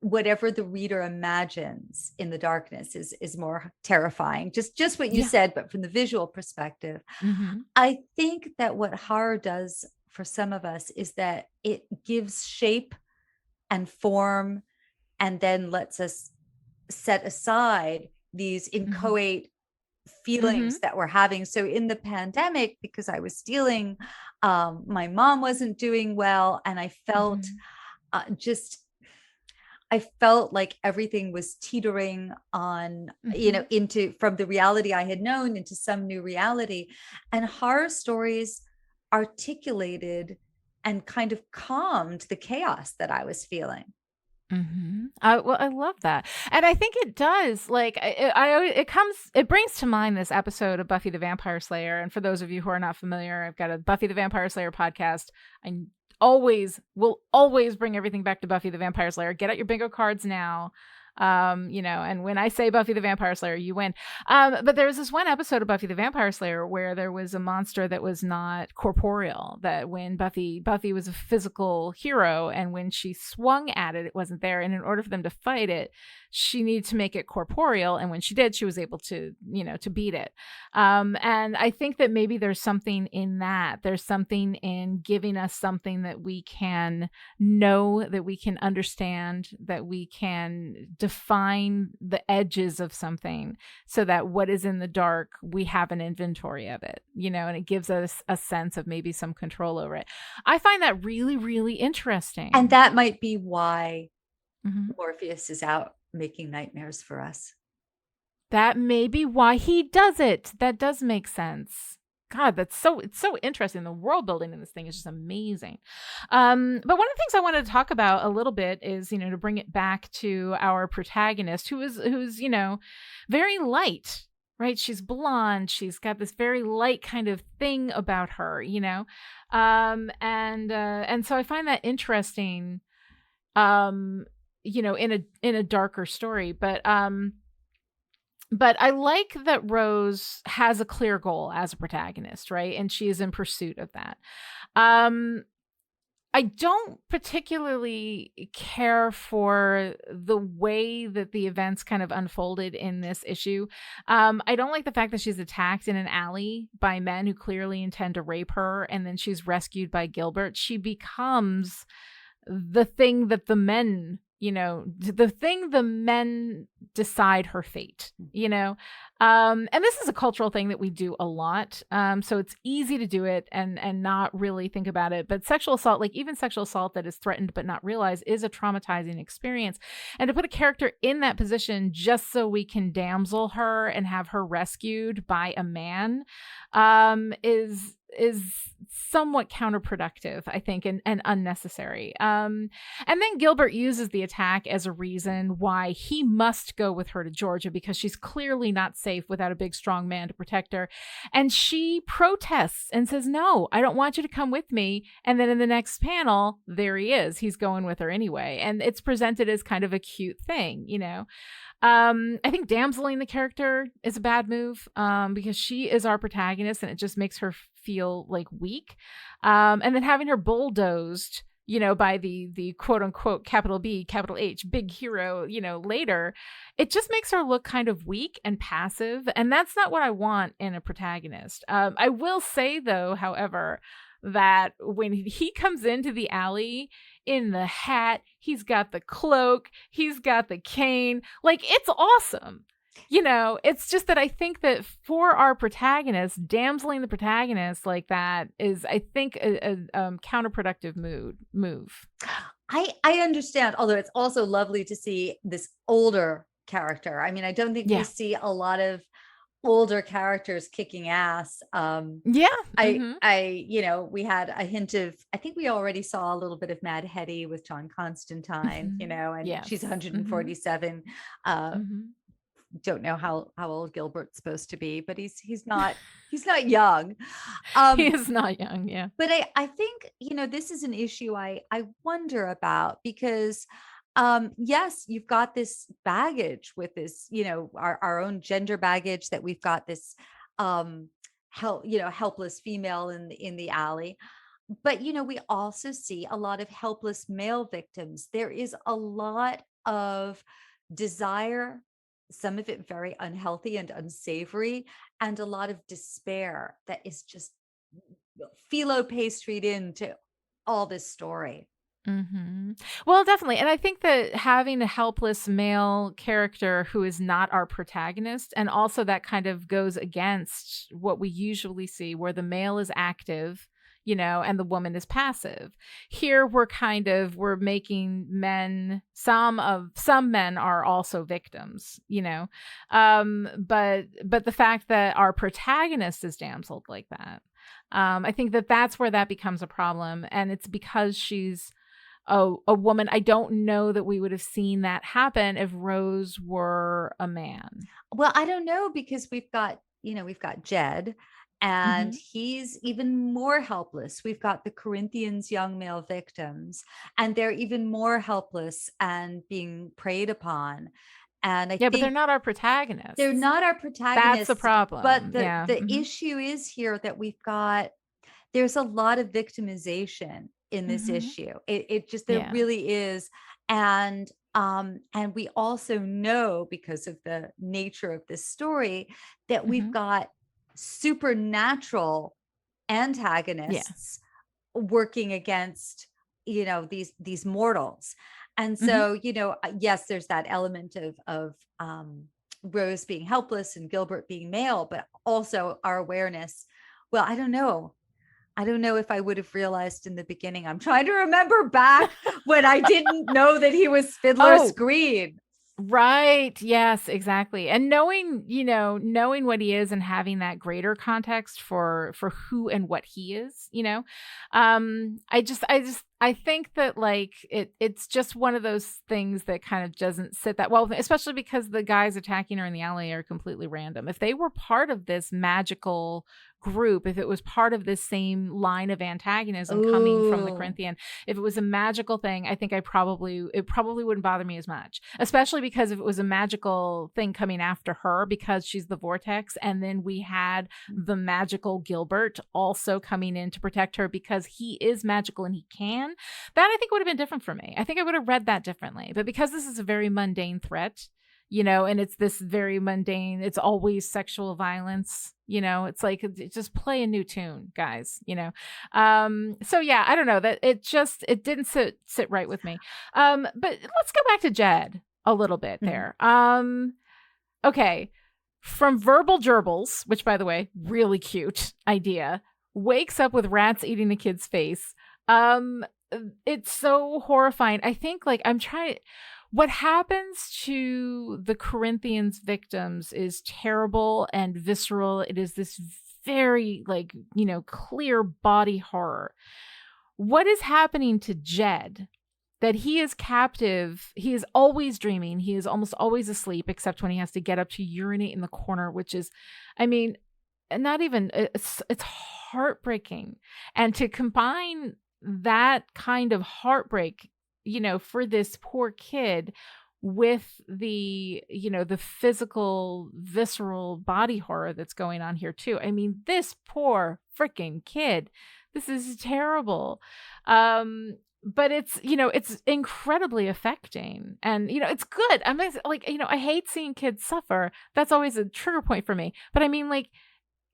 whatever the reader imagines in the darkness is more terrifying. Just what you Yeah. said, but from the visual perspective. Mhm. I think that what horror does for some of us is that it gives shape and form, and then lets us set aside these Mhm. inchoate feelings Mm-hmm. that we're having. So in the pandemic, because I was stealing, my mom wasn't doing well, and I felt Mm-hmm. just I felt like everything was teetering on, Mm-hmm. into from the reality I had known into some new reality. And horror stories articulated and kind of calmed the chaos that I was feeling. Mhm. Well, I love that, and I think it does. Like, it brings to mind this episode of Buffy the Vampire Slayer. And for those of you who are not familiar, I've got a Buffy the Vampire Slayer podcast. I always will always bring everything back to Buffy the Vampire Slayer. Get out your bingo cards now. And when I say Buffy the Vampire Slayer, you win. But there was this one episode of Buffy the Vampire Slayer where there was a monster that was not corporeal. That when Buffy was a physical hero, and when she swung at it, it wasn't there. And in order for them to fight it, she needed to make it corporeal. And when she did, she was able to, to beat it. And I think that maybe there's something in that. There's something in giving us something that we can know, that we can understand, that we can define the edges of something, so that what is in the dark, we have an inventory of it, and it gives us a sense of maybe some control over it. I find that really, really interesting. And that might be why Mhm. Morpheus is out making nightmares for us. That may be why he does it. That does make sense. God, it's so interesting. The world building in this thing is just amazing. But one of the things I wanted to talk about a little bit is, to bring it back to our protagonist, who's very light, right? She's blonde. She's got this very light kind of thing about her, and so I find that interesting, in a darker story, but I like that Rose has a clear goal as a protagonist, right? And she is in pursuit of that. Um, I don't particularly care for the way that the events kind of unfolded in this issue. I don't like the fact that she's attacked in an alley by men who clearly intend to rape her, and then she's rescued by Gilbert. She becomes the thing that the men decide her fate, and this is a cultural thing that we do a lot, so it's easy to do it and not really think about it. But sexual assault, like even sexual assault that is threatened but not realized, is a traumatizing experience. And to put a character in that position just so we can damsel her and have her rescued by a man, is somewhat counterproductive, I think, and unnecessary. And then Gilbert uses the attack as a reason why he must go with her to Georgia, because she's clearly not safe without a big, strong man to protect her. And she protests and says, "No, I don't want you to come with me." And then in the next panel, there he is. He's going with her anyway. And it's presented as kind of a cute thing, I think damseling the character is a bad move, because she is our protagonist and it just makes her feel like weak. And then having her bulldozed, by the quote unquote capital B, capital H, big hero, later, it just makes her look kind of weak and passive. And that's not what I want in a protagonist. I will say, though, however, that when he comes into the alley in the hat, he's got the cloak, he's got the cane, like, it's awesome. It's just that I think that for our protagonist, damseling the protagonist like that is, I think, a counterproductive move. I understand, although it's also lovely to see this older character. I mean, I don't think we Yeah. see a lot of older characters kicking ass. Yeah. We had a hint of, I think we already saw a little bit of Mad Hetty with John Constantine, and Yes. she's 147. Mm-hmm. Don't know how old Gilbert's supposed to be, but he's not young. He is not young, yeah. But I think, this is an issue I wonder about, because yes, you've got this baggage with this, our own gender baggage, that we've got this helpless female in the alley. But we also see a lot of helpless male victims. There is a lot of desire, some of it very unhealthy and unsavory, and a lot of despair that is just phyllo pastried into all this story. Well, definitely. And I think that having a helpless male character who is not our protagonist, and also that kind of goes against what we usually see, where the male is active, and the woman is passive. Here we're making men, some men are also victims, but the fact that our protagonist is damseled like that, I think that that's where that becomes a problem. And it's because she's a woman. I don't know that we would have seen that happen if Rose were a man. Well, I don't know, because we've got Jed, and Mm-hmm. he's even more helpless. We've got the Corinthians' young male victims, and they're even more helpless and being preyed upon. And I Yeah, but they're think not our they're protagonists. not our That's the protagonists, but problem. the Yeah. the Mm-hmm. issue is here that there's a lot of victimization in this Mm-hmm. issue. It just, there Yeah. really is. And we also know, because of the nature of this story, that we've Mm-hmm. got supernatural Yeah. antagonists working against, these mortals. And Mm-hmm. so, yes, there's that element of Rose being helpless and Gilbert being male, but also our awareness. Well, I don't know if I would have realized in the beginning. I'm trying to remember back when I didn't know that he was Fiddler Oh, Screed. right. Yes, exactly. And knowing what he is and having that greater context for who and what he is, I think that like it's just one of those things that kind of doesn't sit that well, especially because the guys attacking her in the alley are completely random. If they were part of this magical group, if it was part of this same line of antagonism coming from the Oh, Corinthian, if it was a magical thing, I think it probably wouldn't bother me as much, especially because if it was a magical thing coming after her because she's the vortex, and then we had the magical Gilbert also coming in to protect her because he is magical and he can, that I think would have been different for me. I think I would have read that differently. But because this is a very mundane threat, and it's this very mundane, it's always sexual violence, it's like, just play a new tune, guys, so yeah, I don't know, that it didn't sit right with me. But let's go back to Jed a little bit mhm. there. Okay, from verbal gerbils, which by the way, really cute idea, wakes up with rats eating the kid's face. It's so horrifying. I think, like, I'm trying, what happens to the Corinthians victims is terrible and visceral. It is this very, like, clear body horror. What is happening to Jed? That he is captive. He is always dreaming. He is almost always asleep, except when he has to get up to urinate in the corner, which is, I mean, not even, it's heartbreaking. And to combine that kind of heartbreak, for this poor kid, with the physical, visceral body horror that's going on here too. I mean, this poor freaking kid, this is terrible. But it's incredibly affecting, and it's good. I'm like, I hate seeing kids suffer. That's always a trigger point for me. But I mean, like,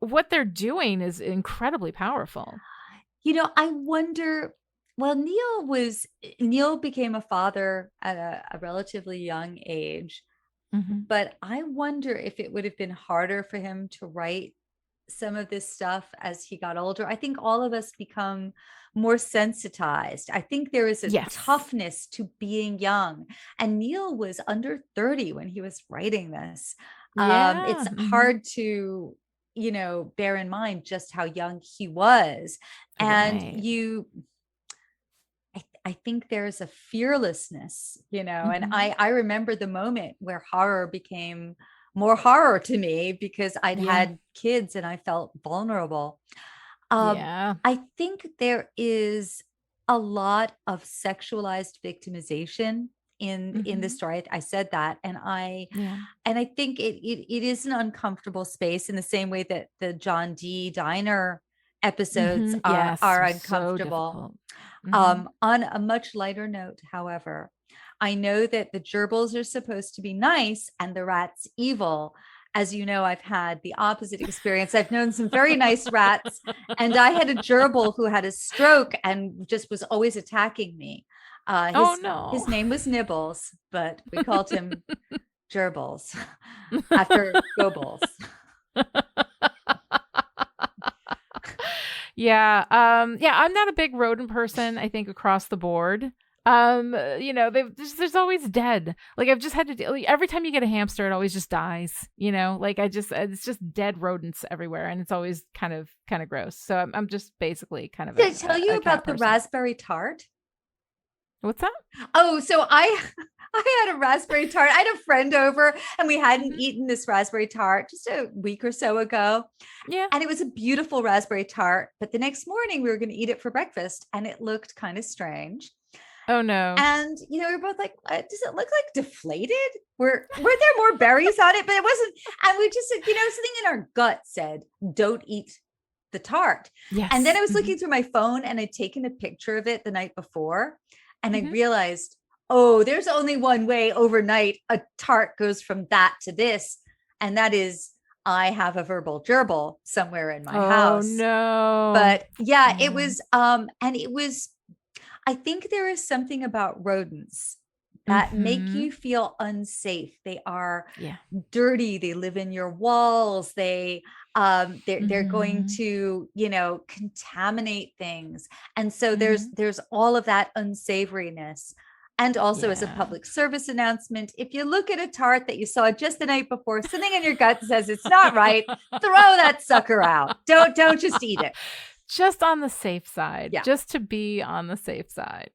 what they're doing is incredibly powerful. I wonder. Well, Neil became a father at a relatively young age, Hmm. but I wonder if it would have been harder for him to write some of this stuff as he got older. I think all of us become more sensitized. I think there is a Yes. toughness to being young. And Neil was under 30 when he was writing this. Yeah. It's Hmm. hard to, bear in mind just how young he was. And Right. I think there's a fearlessness, and Hmm. I remember the moment where horror became more horror to me because I'd Yeah. had kids and I felt vulnerable. Um, Yeah. I think there is a lot of sexualized victimization in the Hmm. story. I said that, and Yeah. I think it is an uncomfortable space in the same way that the John D. Diner episodes Hmm. are Yes. are So uncomfortable. difficult. Hmm. On a much lighter note, however, I know that the gerbils are supposed to be nice and the rats evil. As you know, I've had the opposite experience. I've known some very nice rats, and I had a gerbil who had a stroke and just was always attacking me. Uh, Oh his no. his name was Nibbles, but we called him Gerbils after Goebbels. Yeah. Yeah, I'm not a big rodent person, I think across the board. There's always dead. Like I've just had to deal, like, every time you get a hamster, it always just dies, like it's just dead rodents everywhere, and it's always kind of gross. So I'm just basically kind of Did I tell you a cat about the person. raspberry tart? What's that? Oh, so I I had a raspberry tart. I had a friend over and we hadn't Mhm. eaten this raspberry tart just a week or so ago. Yeah. And it was a beautiful raspberry tart. But the next morning we were going to eat it for breakfast and it looked kind of strange. Oh no. And we were both like, does it look like deflated? Were there more berries on it? But it wasn't. And we just said, something in our gut said, don't eat the tart. Yes. And then I was Mhm. looking through my phone and I'd taken a picture of it the night before. And I Mhm. realized, oh, there's only one way overnight a tart goes from that to this. And that is, I have a verbal gerbil somewhere in my Oh house. no. But yeah, it Yeah. was, and it was, I think there is something about rodents that make Mhm. you feel unsafe. They are Yeah. dirty. They live in your walls. They're going Mhm. to, contaminate things. And so there's Mhm. there's all of that unsavoriness. And also as a Yeah. public service announcement, if you look at a tart that you saw just the night before, something in your gut says it's not right, throw that sucker out. Don't just eat it. Just on the safe side, Yeah. just to be on the safe side.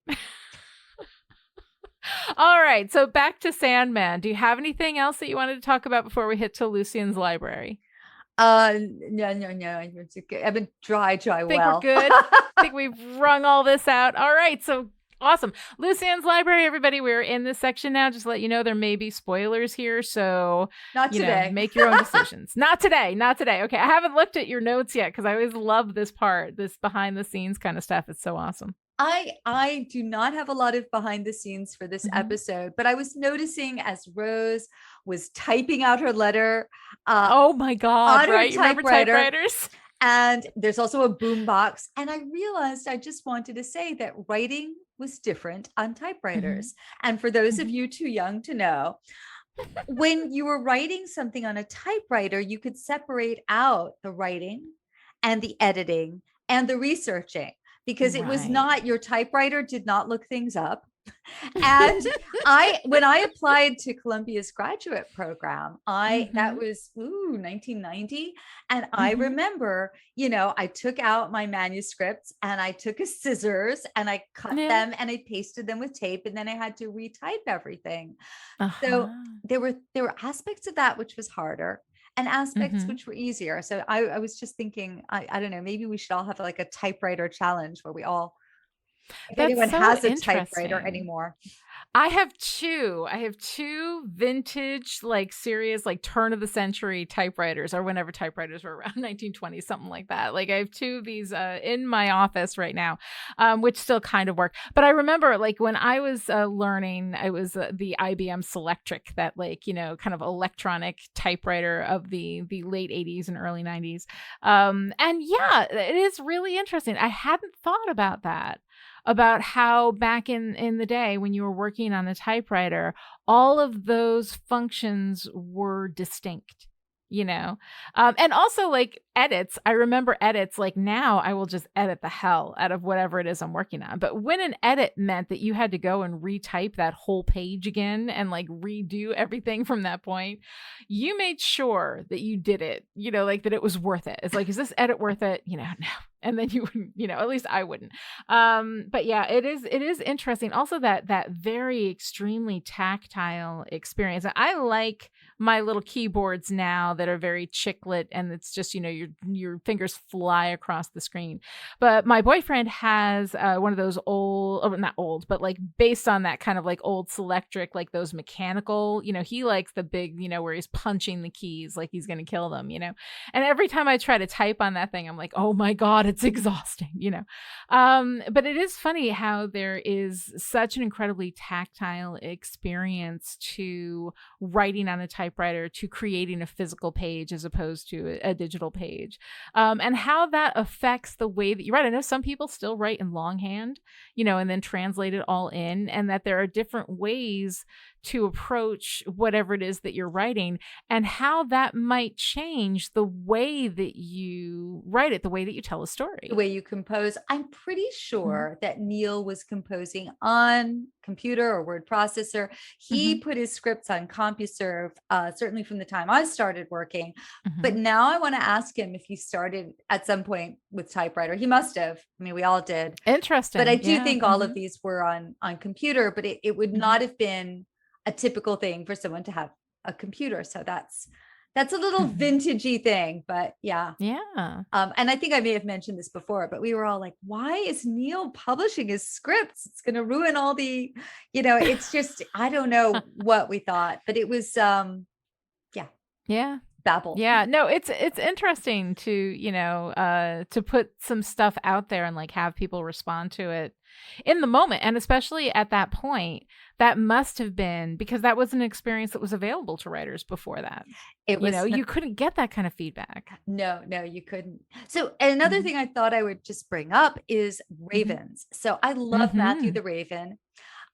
All right, so back to Sandman. Do you have anything else that you wanted to talk about before we hit to Lucian's library? No. It's okay. I've been dry Think we're well. good? Think we've wrung all this out? All right, so awesome. Lucian's library, everybody. We're in this section now. Just to let you know, there may be spoilers here, so Not today. make your own decisions. Not today. Not today. Okay, I haven't looked at your notes yet because I always love this part, this behind the scenes kind of stuff. It's so awesome. I do not have a lot of behind the scenes for this Mhm. episode, but I was noticing as Rose was typing out her letter Oh my God, on her right? You remember typewriter, typewriters? and there's also a boom box. And I realized I just wanted to say that writing was different on Mhm. typewriters. And for those of Mhm. you too young to know, when you were writing something on a typewriter, you could separate out the writing and the editing and the researching because it was Right. not your typewriter did not look things up. And when I applied to Columbia's graduate program, that Mhm. was 1990. And I Mhm. remember, I took out my manuscripts and I took a scissors and I cut Yeah. them and I pasted them with tape and then I had to retype everything. So Uh-huh. there were aspects of that which was harder and aspects Mhm. which were easier. So I was just thinking, I don't know, maybe we should all have like a typewriter challenge where we all, if That's anyone so has a typewriter interesting. anymore. I have two. I have two vintage, like serious, like turn of the century typewriters, or whenever typewriters were around 1920, something like that. Like I have two of these in my office right now, which still kind of work. But I remember, like when I was learning, I was the IBM Selectric, that kind of electronic typewriter of the late 80s and early 90s. And yeah, it is really interesting. I hadn't thought about that, about how back in the day when you were working on a typewriter, all of those functions were distinct, and also like edits. I remember edits. Like now I will just edit the hell out of whatever it is I'm working on, but when an edit meant that you had to go and retype that whole page again and like redo everything from that point, you made sure that you did it, like that it was worth it. It's like, is this edit worth it? No. And then you wouldn't, at least I wouldn't. But yeah, it is interesting also, that very extremely tactile experience. I like my little keyboards now that are very chiclet, and it's just your fingers fly across the screen. But my boyfriend has one of those old, oh, not old, but like based on that kind of like old Selectric, like those mechanical, he likes the big, where he's punching the keys like he's gonna kill them. And every time I try to type on that thing, I'm like, oh my God, it's exhausting. But it is funny how there is such an incredibly tactile experience to writing on a typewriter typewriter to creating a physical page as opposed to a digital page, and how that affects the way that you write. I know some people still write in longhand, and then translate it all in, and that there are different ways to approach whatever it is that you're writing, and how that might change the way that you write it, the way that you tell a story. The way you compose. I'm pretty sure that Neil was composing on computer or word processor. He put his scripts on CompuServe, certainly from the time I started working. But now I want to ask him if he started at some point with typewriter. He must have. I mean, we all did. Interesting. But I do think all of these were on computer, but it would not have been a typical thing for someone to have a computer. So that's a little vintagey thing, but yeah. And I think I may have mentioned this before, but we were all like, why is Neil publishing his scripts? It's going to ruin all the, it's just, I don't know what we thought, but it was, babble. Yeah, no, it's interesting to to put some stuff out there and like have people respond to it in the moment, and especially at that point. That must have been because that was an experience that was available to writers before that. It was, you couldn't get that kind of feedback. No, you couldn't. So another thing I thought I would just bring up is ravens. So I love Matthew the Raven.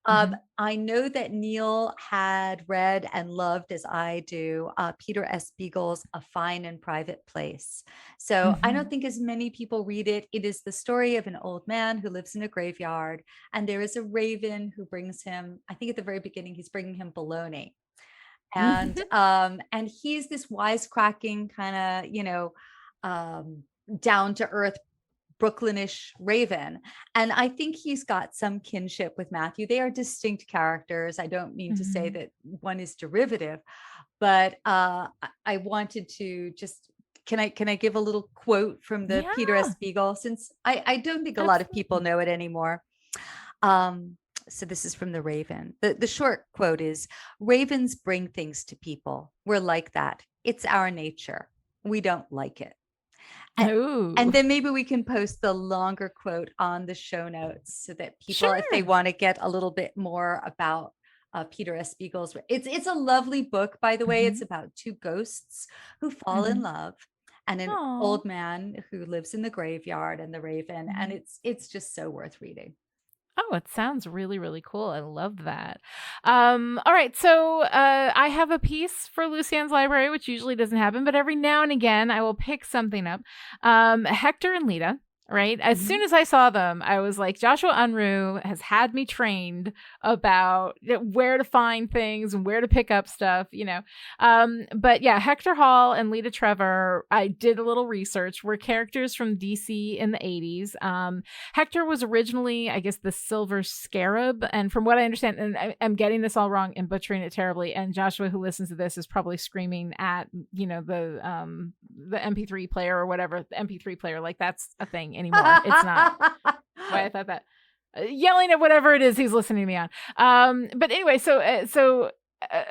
I know that Neil had read and loved, as I do, Peter S. Beagle's A Fine and Private Place. So I don't think as many people read it. It is the story of an old man who lives in a graveyard, and there is a raven who brings him, I think at the very beginning, he's bringing him bologna. And and he's this wisecracking kind of, down to earth Brooklynish raven. And I think he's got some kinship with Matthew. They are distinct characters. I don't mean to say that one is derivative, but I wanted to just, can I give a little quote from the Peter S. Beagle, since I don't think a lot of people know it anymore. So this is from the Raven. The short quote is, ravens bring things to people. We're like that. It's our nature. We don't like it. And then maybe we can post the longer quote on the show notes so that people, if they want to get a little bit more about Peter S. Beagle's, it's a lovely book, by the way. It's about two ghosts who fall in love, and an old man who lives in the graveyard, and the raven, and it's just so worth reading. Oh, it sounds really, really cool. I love that. All right. So I have a piece for Lucien's library, which usually doesn't happen, but every now and again I will pick something up. Hector and Lyta. Right. As soon as I saw them, I was like, Joshua Unruh has had me trained about where to find things and where to pick up stuff, But yeah, Hector Hall and Lyta Trevor, I did a little research, were characters from DC in the 80s. Hector was originally, I guess, the Silver Scarab. And from what I understand, and I'm getting this all wrong and butchering it terribly, and Joshua, who listens to this, is probably screaming at, the MP3 player or whatever, the MP3 player, like that's a thing anymore. It's not. Why I thought that. Yelling at whatever it is he's listening to me on. But anyway, so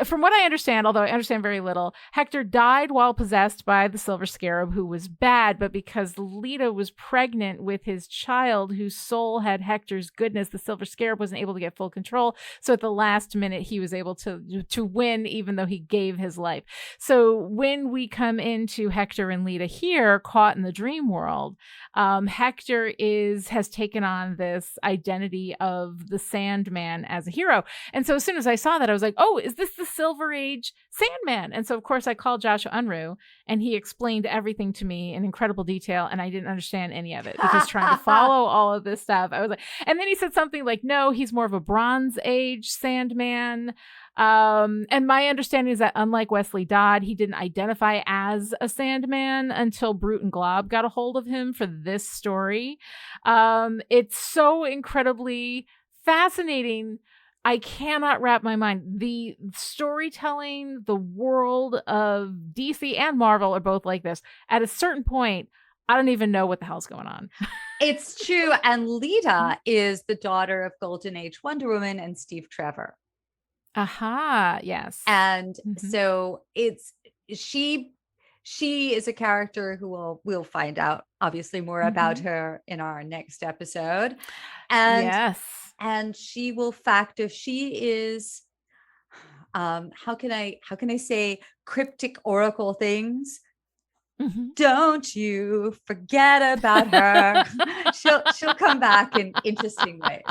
from what I understand, although I understand very little, Hector died while possessed by the Silver Scarab, who was bad, but because Lyta was pregnant with his child, whose soul had Hector's goodness, the Silver Scarab wasn't able to get full control. So at the last minute, he was able to win, even though he gave his life. So when we come into Hector and Lyta here, caught in the dream world, Hector has taken on this identity of the Sandman as a hero. And so as soon as I saw that, I was like, oh, is this the Silver Age Sandman? And so of course I called Joshua Unruh, and he explained everything to me in incredible detail, and I didn't understand any of it because trying to follow all of this stuff, I was like, and then he said something like, no, he's more of a Bronze Age Sandman. And my understanding is that unlike Wesley Dodd, he didn't identify as a Sandman until Brute and Glob got a hold of him for this story. It's so incredibly fascinating. I cannot wrap my mind. The storytelling, the world of DC and Marvel are both like this. At a certain point, I don't even know what the hell's going on. It's true. And Lyta is the daughter of Golden Age Wonder Woman and Steve Trevor. Aha, yes. And so she is a character who we'll find out obviously more about her in our next episode. And yes. And she will factor, she is, how can I say, cryptic oracle things. Mm-hmm. Don't you forget about her. she'll come back in interesting ways.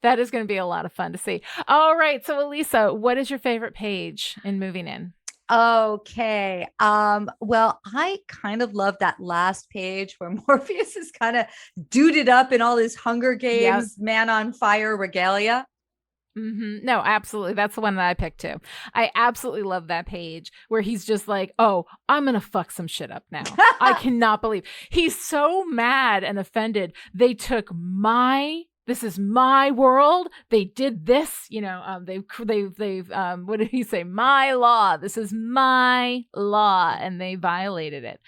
That is going to be a lot of fun to see. All right. So Alisa, what is your favorite page in Moving In? Okay. Well, I kind of love that last page where Morpheus is kind of duded up in all his Hunger Games, man on fire regalia. Mm-hmm. No, absolutely. That's the one that I picked too. I absolutely love that page where he's just like, oh, I'm going to fuck some shit up now. I cannot believe he's so mad and offended. They took this is my world. They did this, they've what did he say? My law. This is my law. And they violated it.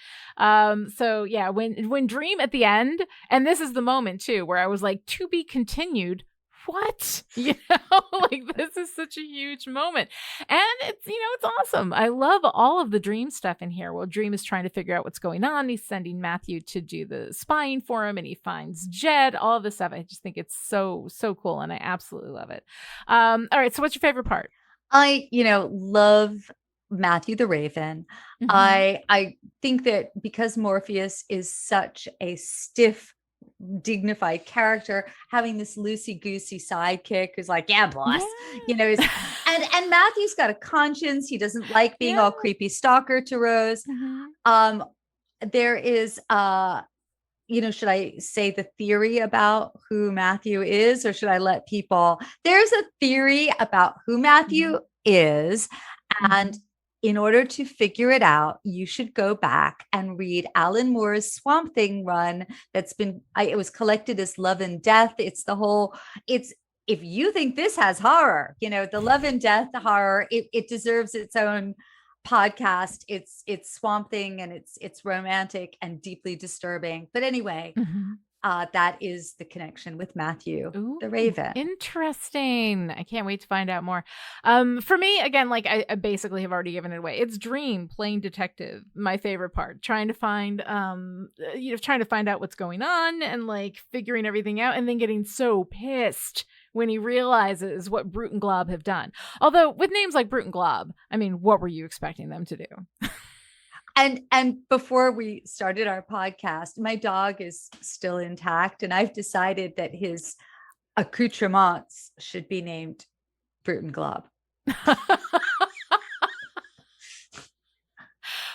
So yeah, when Dream at the end, and this is the moment too, where I was like, to be continued. What? Like this is such a huge moment. And it's, it's awesome. I love all of the Dream stuff in here. Well, Dream is trying to figure out what's going on. He's sending Matthew to do the spying for him and he finds Jed, all of this stuff. I just think it's so, so cool. And I absolutely love it. All right. So what's your favorite part? I, love Matthew the Raven. Mm-hmm. I think that because Morpheus is such a stiff, dignified character, having this loosey-goosey sidekick who's like, yeah, boss, and Matthew's got a conscience. He doesn't like being all creepy stalker to Rose. Mm-hmm. There is should I say the theory about who Matthew is, or should I let people? There's a theory about who Matthew mm-hmm. is, and in order to figure it out, you should go back and read Alan Moore's Swamp Thing run. It was collected as Love and Death. If you think this has horror, the Love and Death horror, it deserves its own podcast. It's Swamp Thing, and it's romantic and deeply disturbing. But anyway, mm-hmm. That is the connection with Matthew the Raven. Interesting. I can't wait to find out more. For me, again, like I basically have already given it away. It's Dream playing detective. My favorite part, trying to find out what's going on and like figuring everything out, and then getting so pissed when he realizes what Brute and Glob have done. Although with names like Brute and Glob, I mean, what were you expecting them to do? And before we started our podcast, my dog is still intact, and I've decided that his accoutrements should be named Brute and Glob.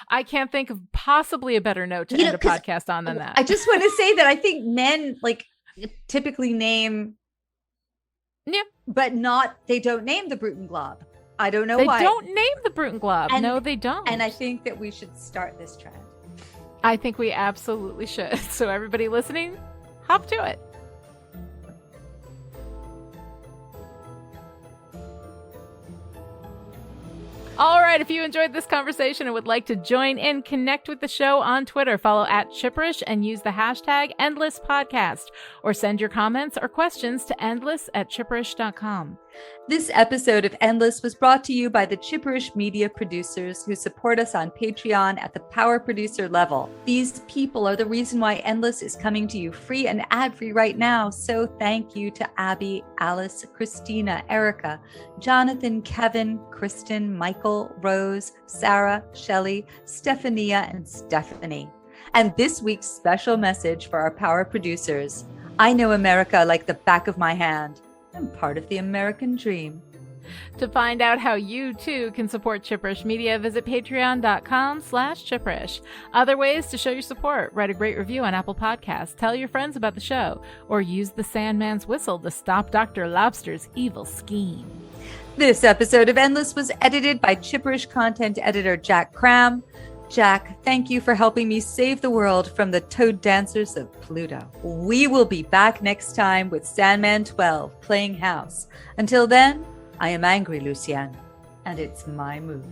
I can't think of possibly a better note to end a podcast on than that. I just want to say that I think men like typically name, but they don't name the Brute and Glob. I don't know why. They don't name the Brute and Glob. No, they don't. And I think that we should start this trend. I think we absolutely should. So everybody listening, hop to it. All right, if you enjoyed this conversation and would like to join in, connect with the show on Twitter. Follow @Chipperish and use the hashtag EndlessPodcast, or send your comments or questions to endless@chipperish.com. This episode of Endless was brought to you by the Chipperish media producers who support us on Patreon at the power producer level. These people are the reason why Endless is coming to you free and ad-free right now. So thank you to Abby, Alice, Christina, Erica, Jonathan, Kevin, Kristen, Michael, Rose, Sarah, Shelley, Stephania, and Stephanie. And this week's special message for our power producers. I know America like the back of my hand. I'm part of the American dream. To find out how you too can support Chipperish Media, visit patreon.com/Chipperish. Other ways to show your support: write a great review on Apple Podcasts, tell your friends about the show, or use the Sandman's whistle to stop Dr. Lobster's evil scheme. This episode of Endless was edited by Chipperish content editor Jack Cram. Jack, thank you for helping me save the world from the toad dancers of Pluto. We will be back next time with Sandman 12 playing house. Until then, I am angry, Lucienne, and it's my move.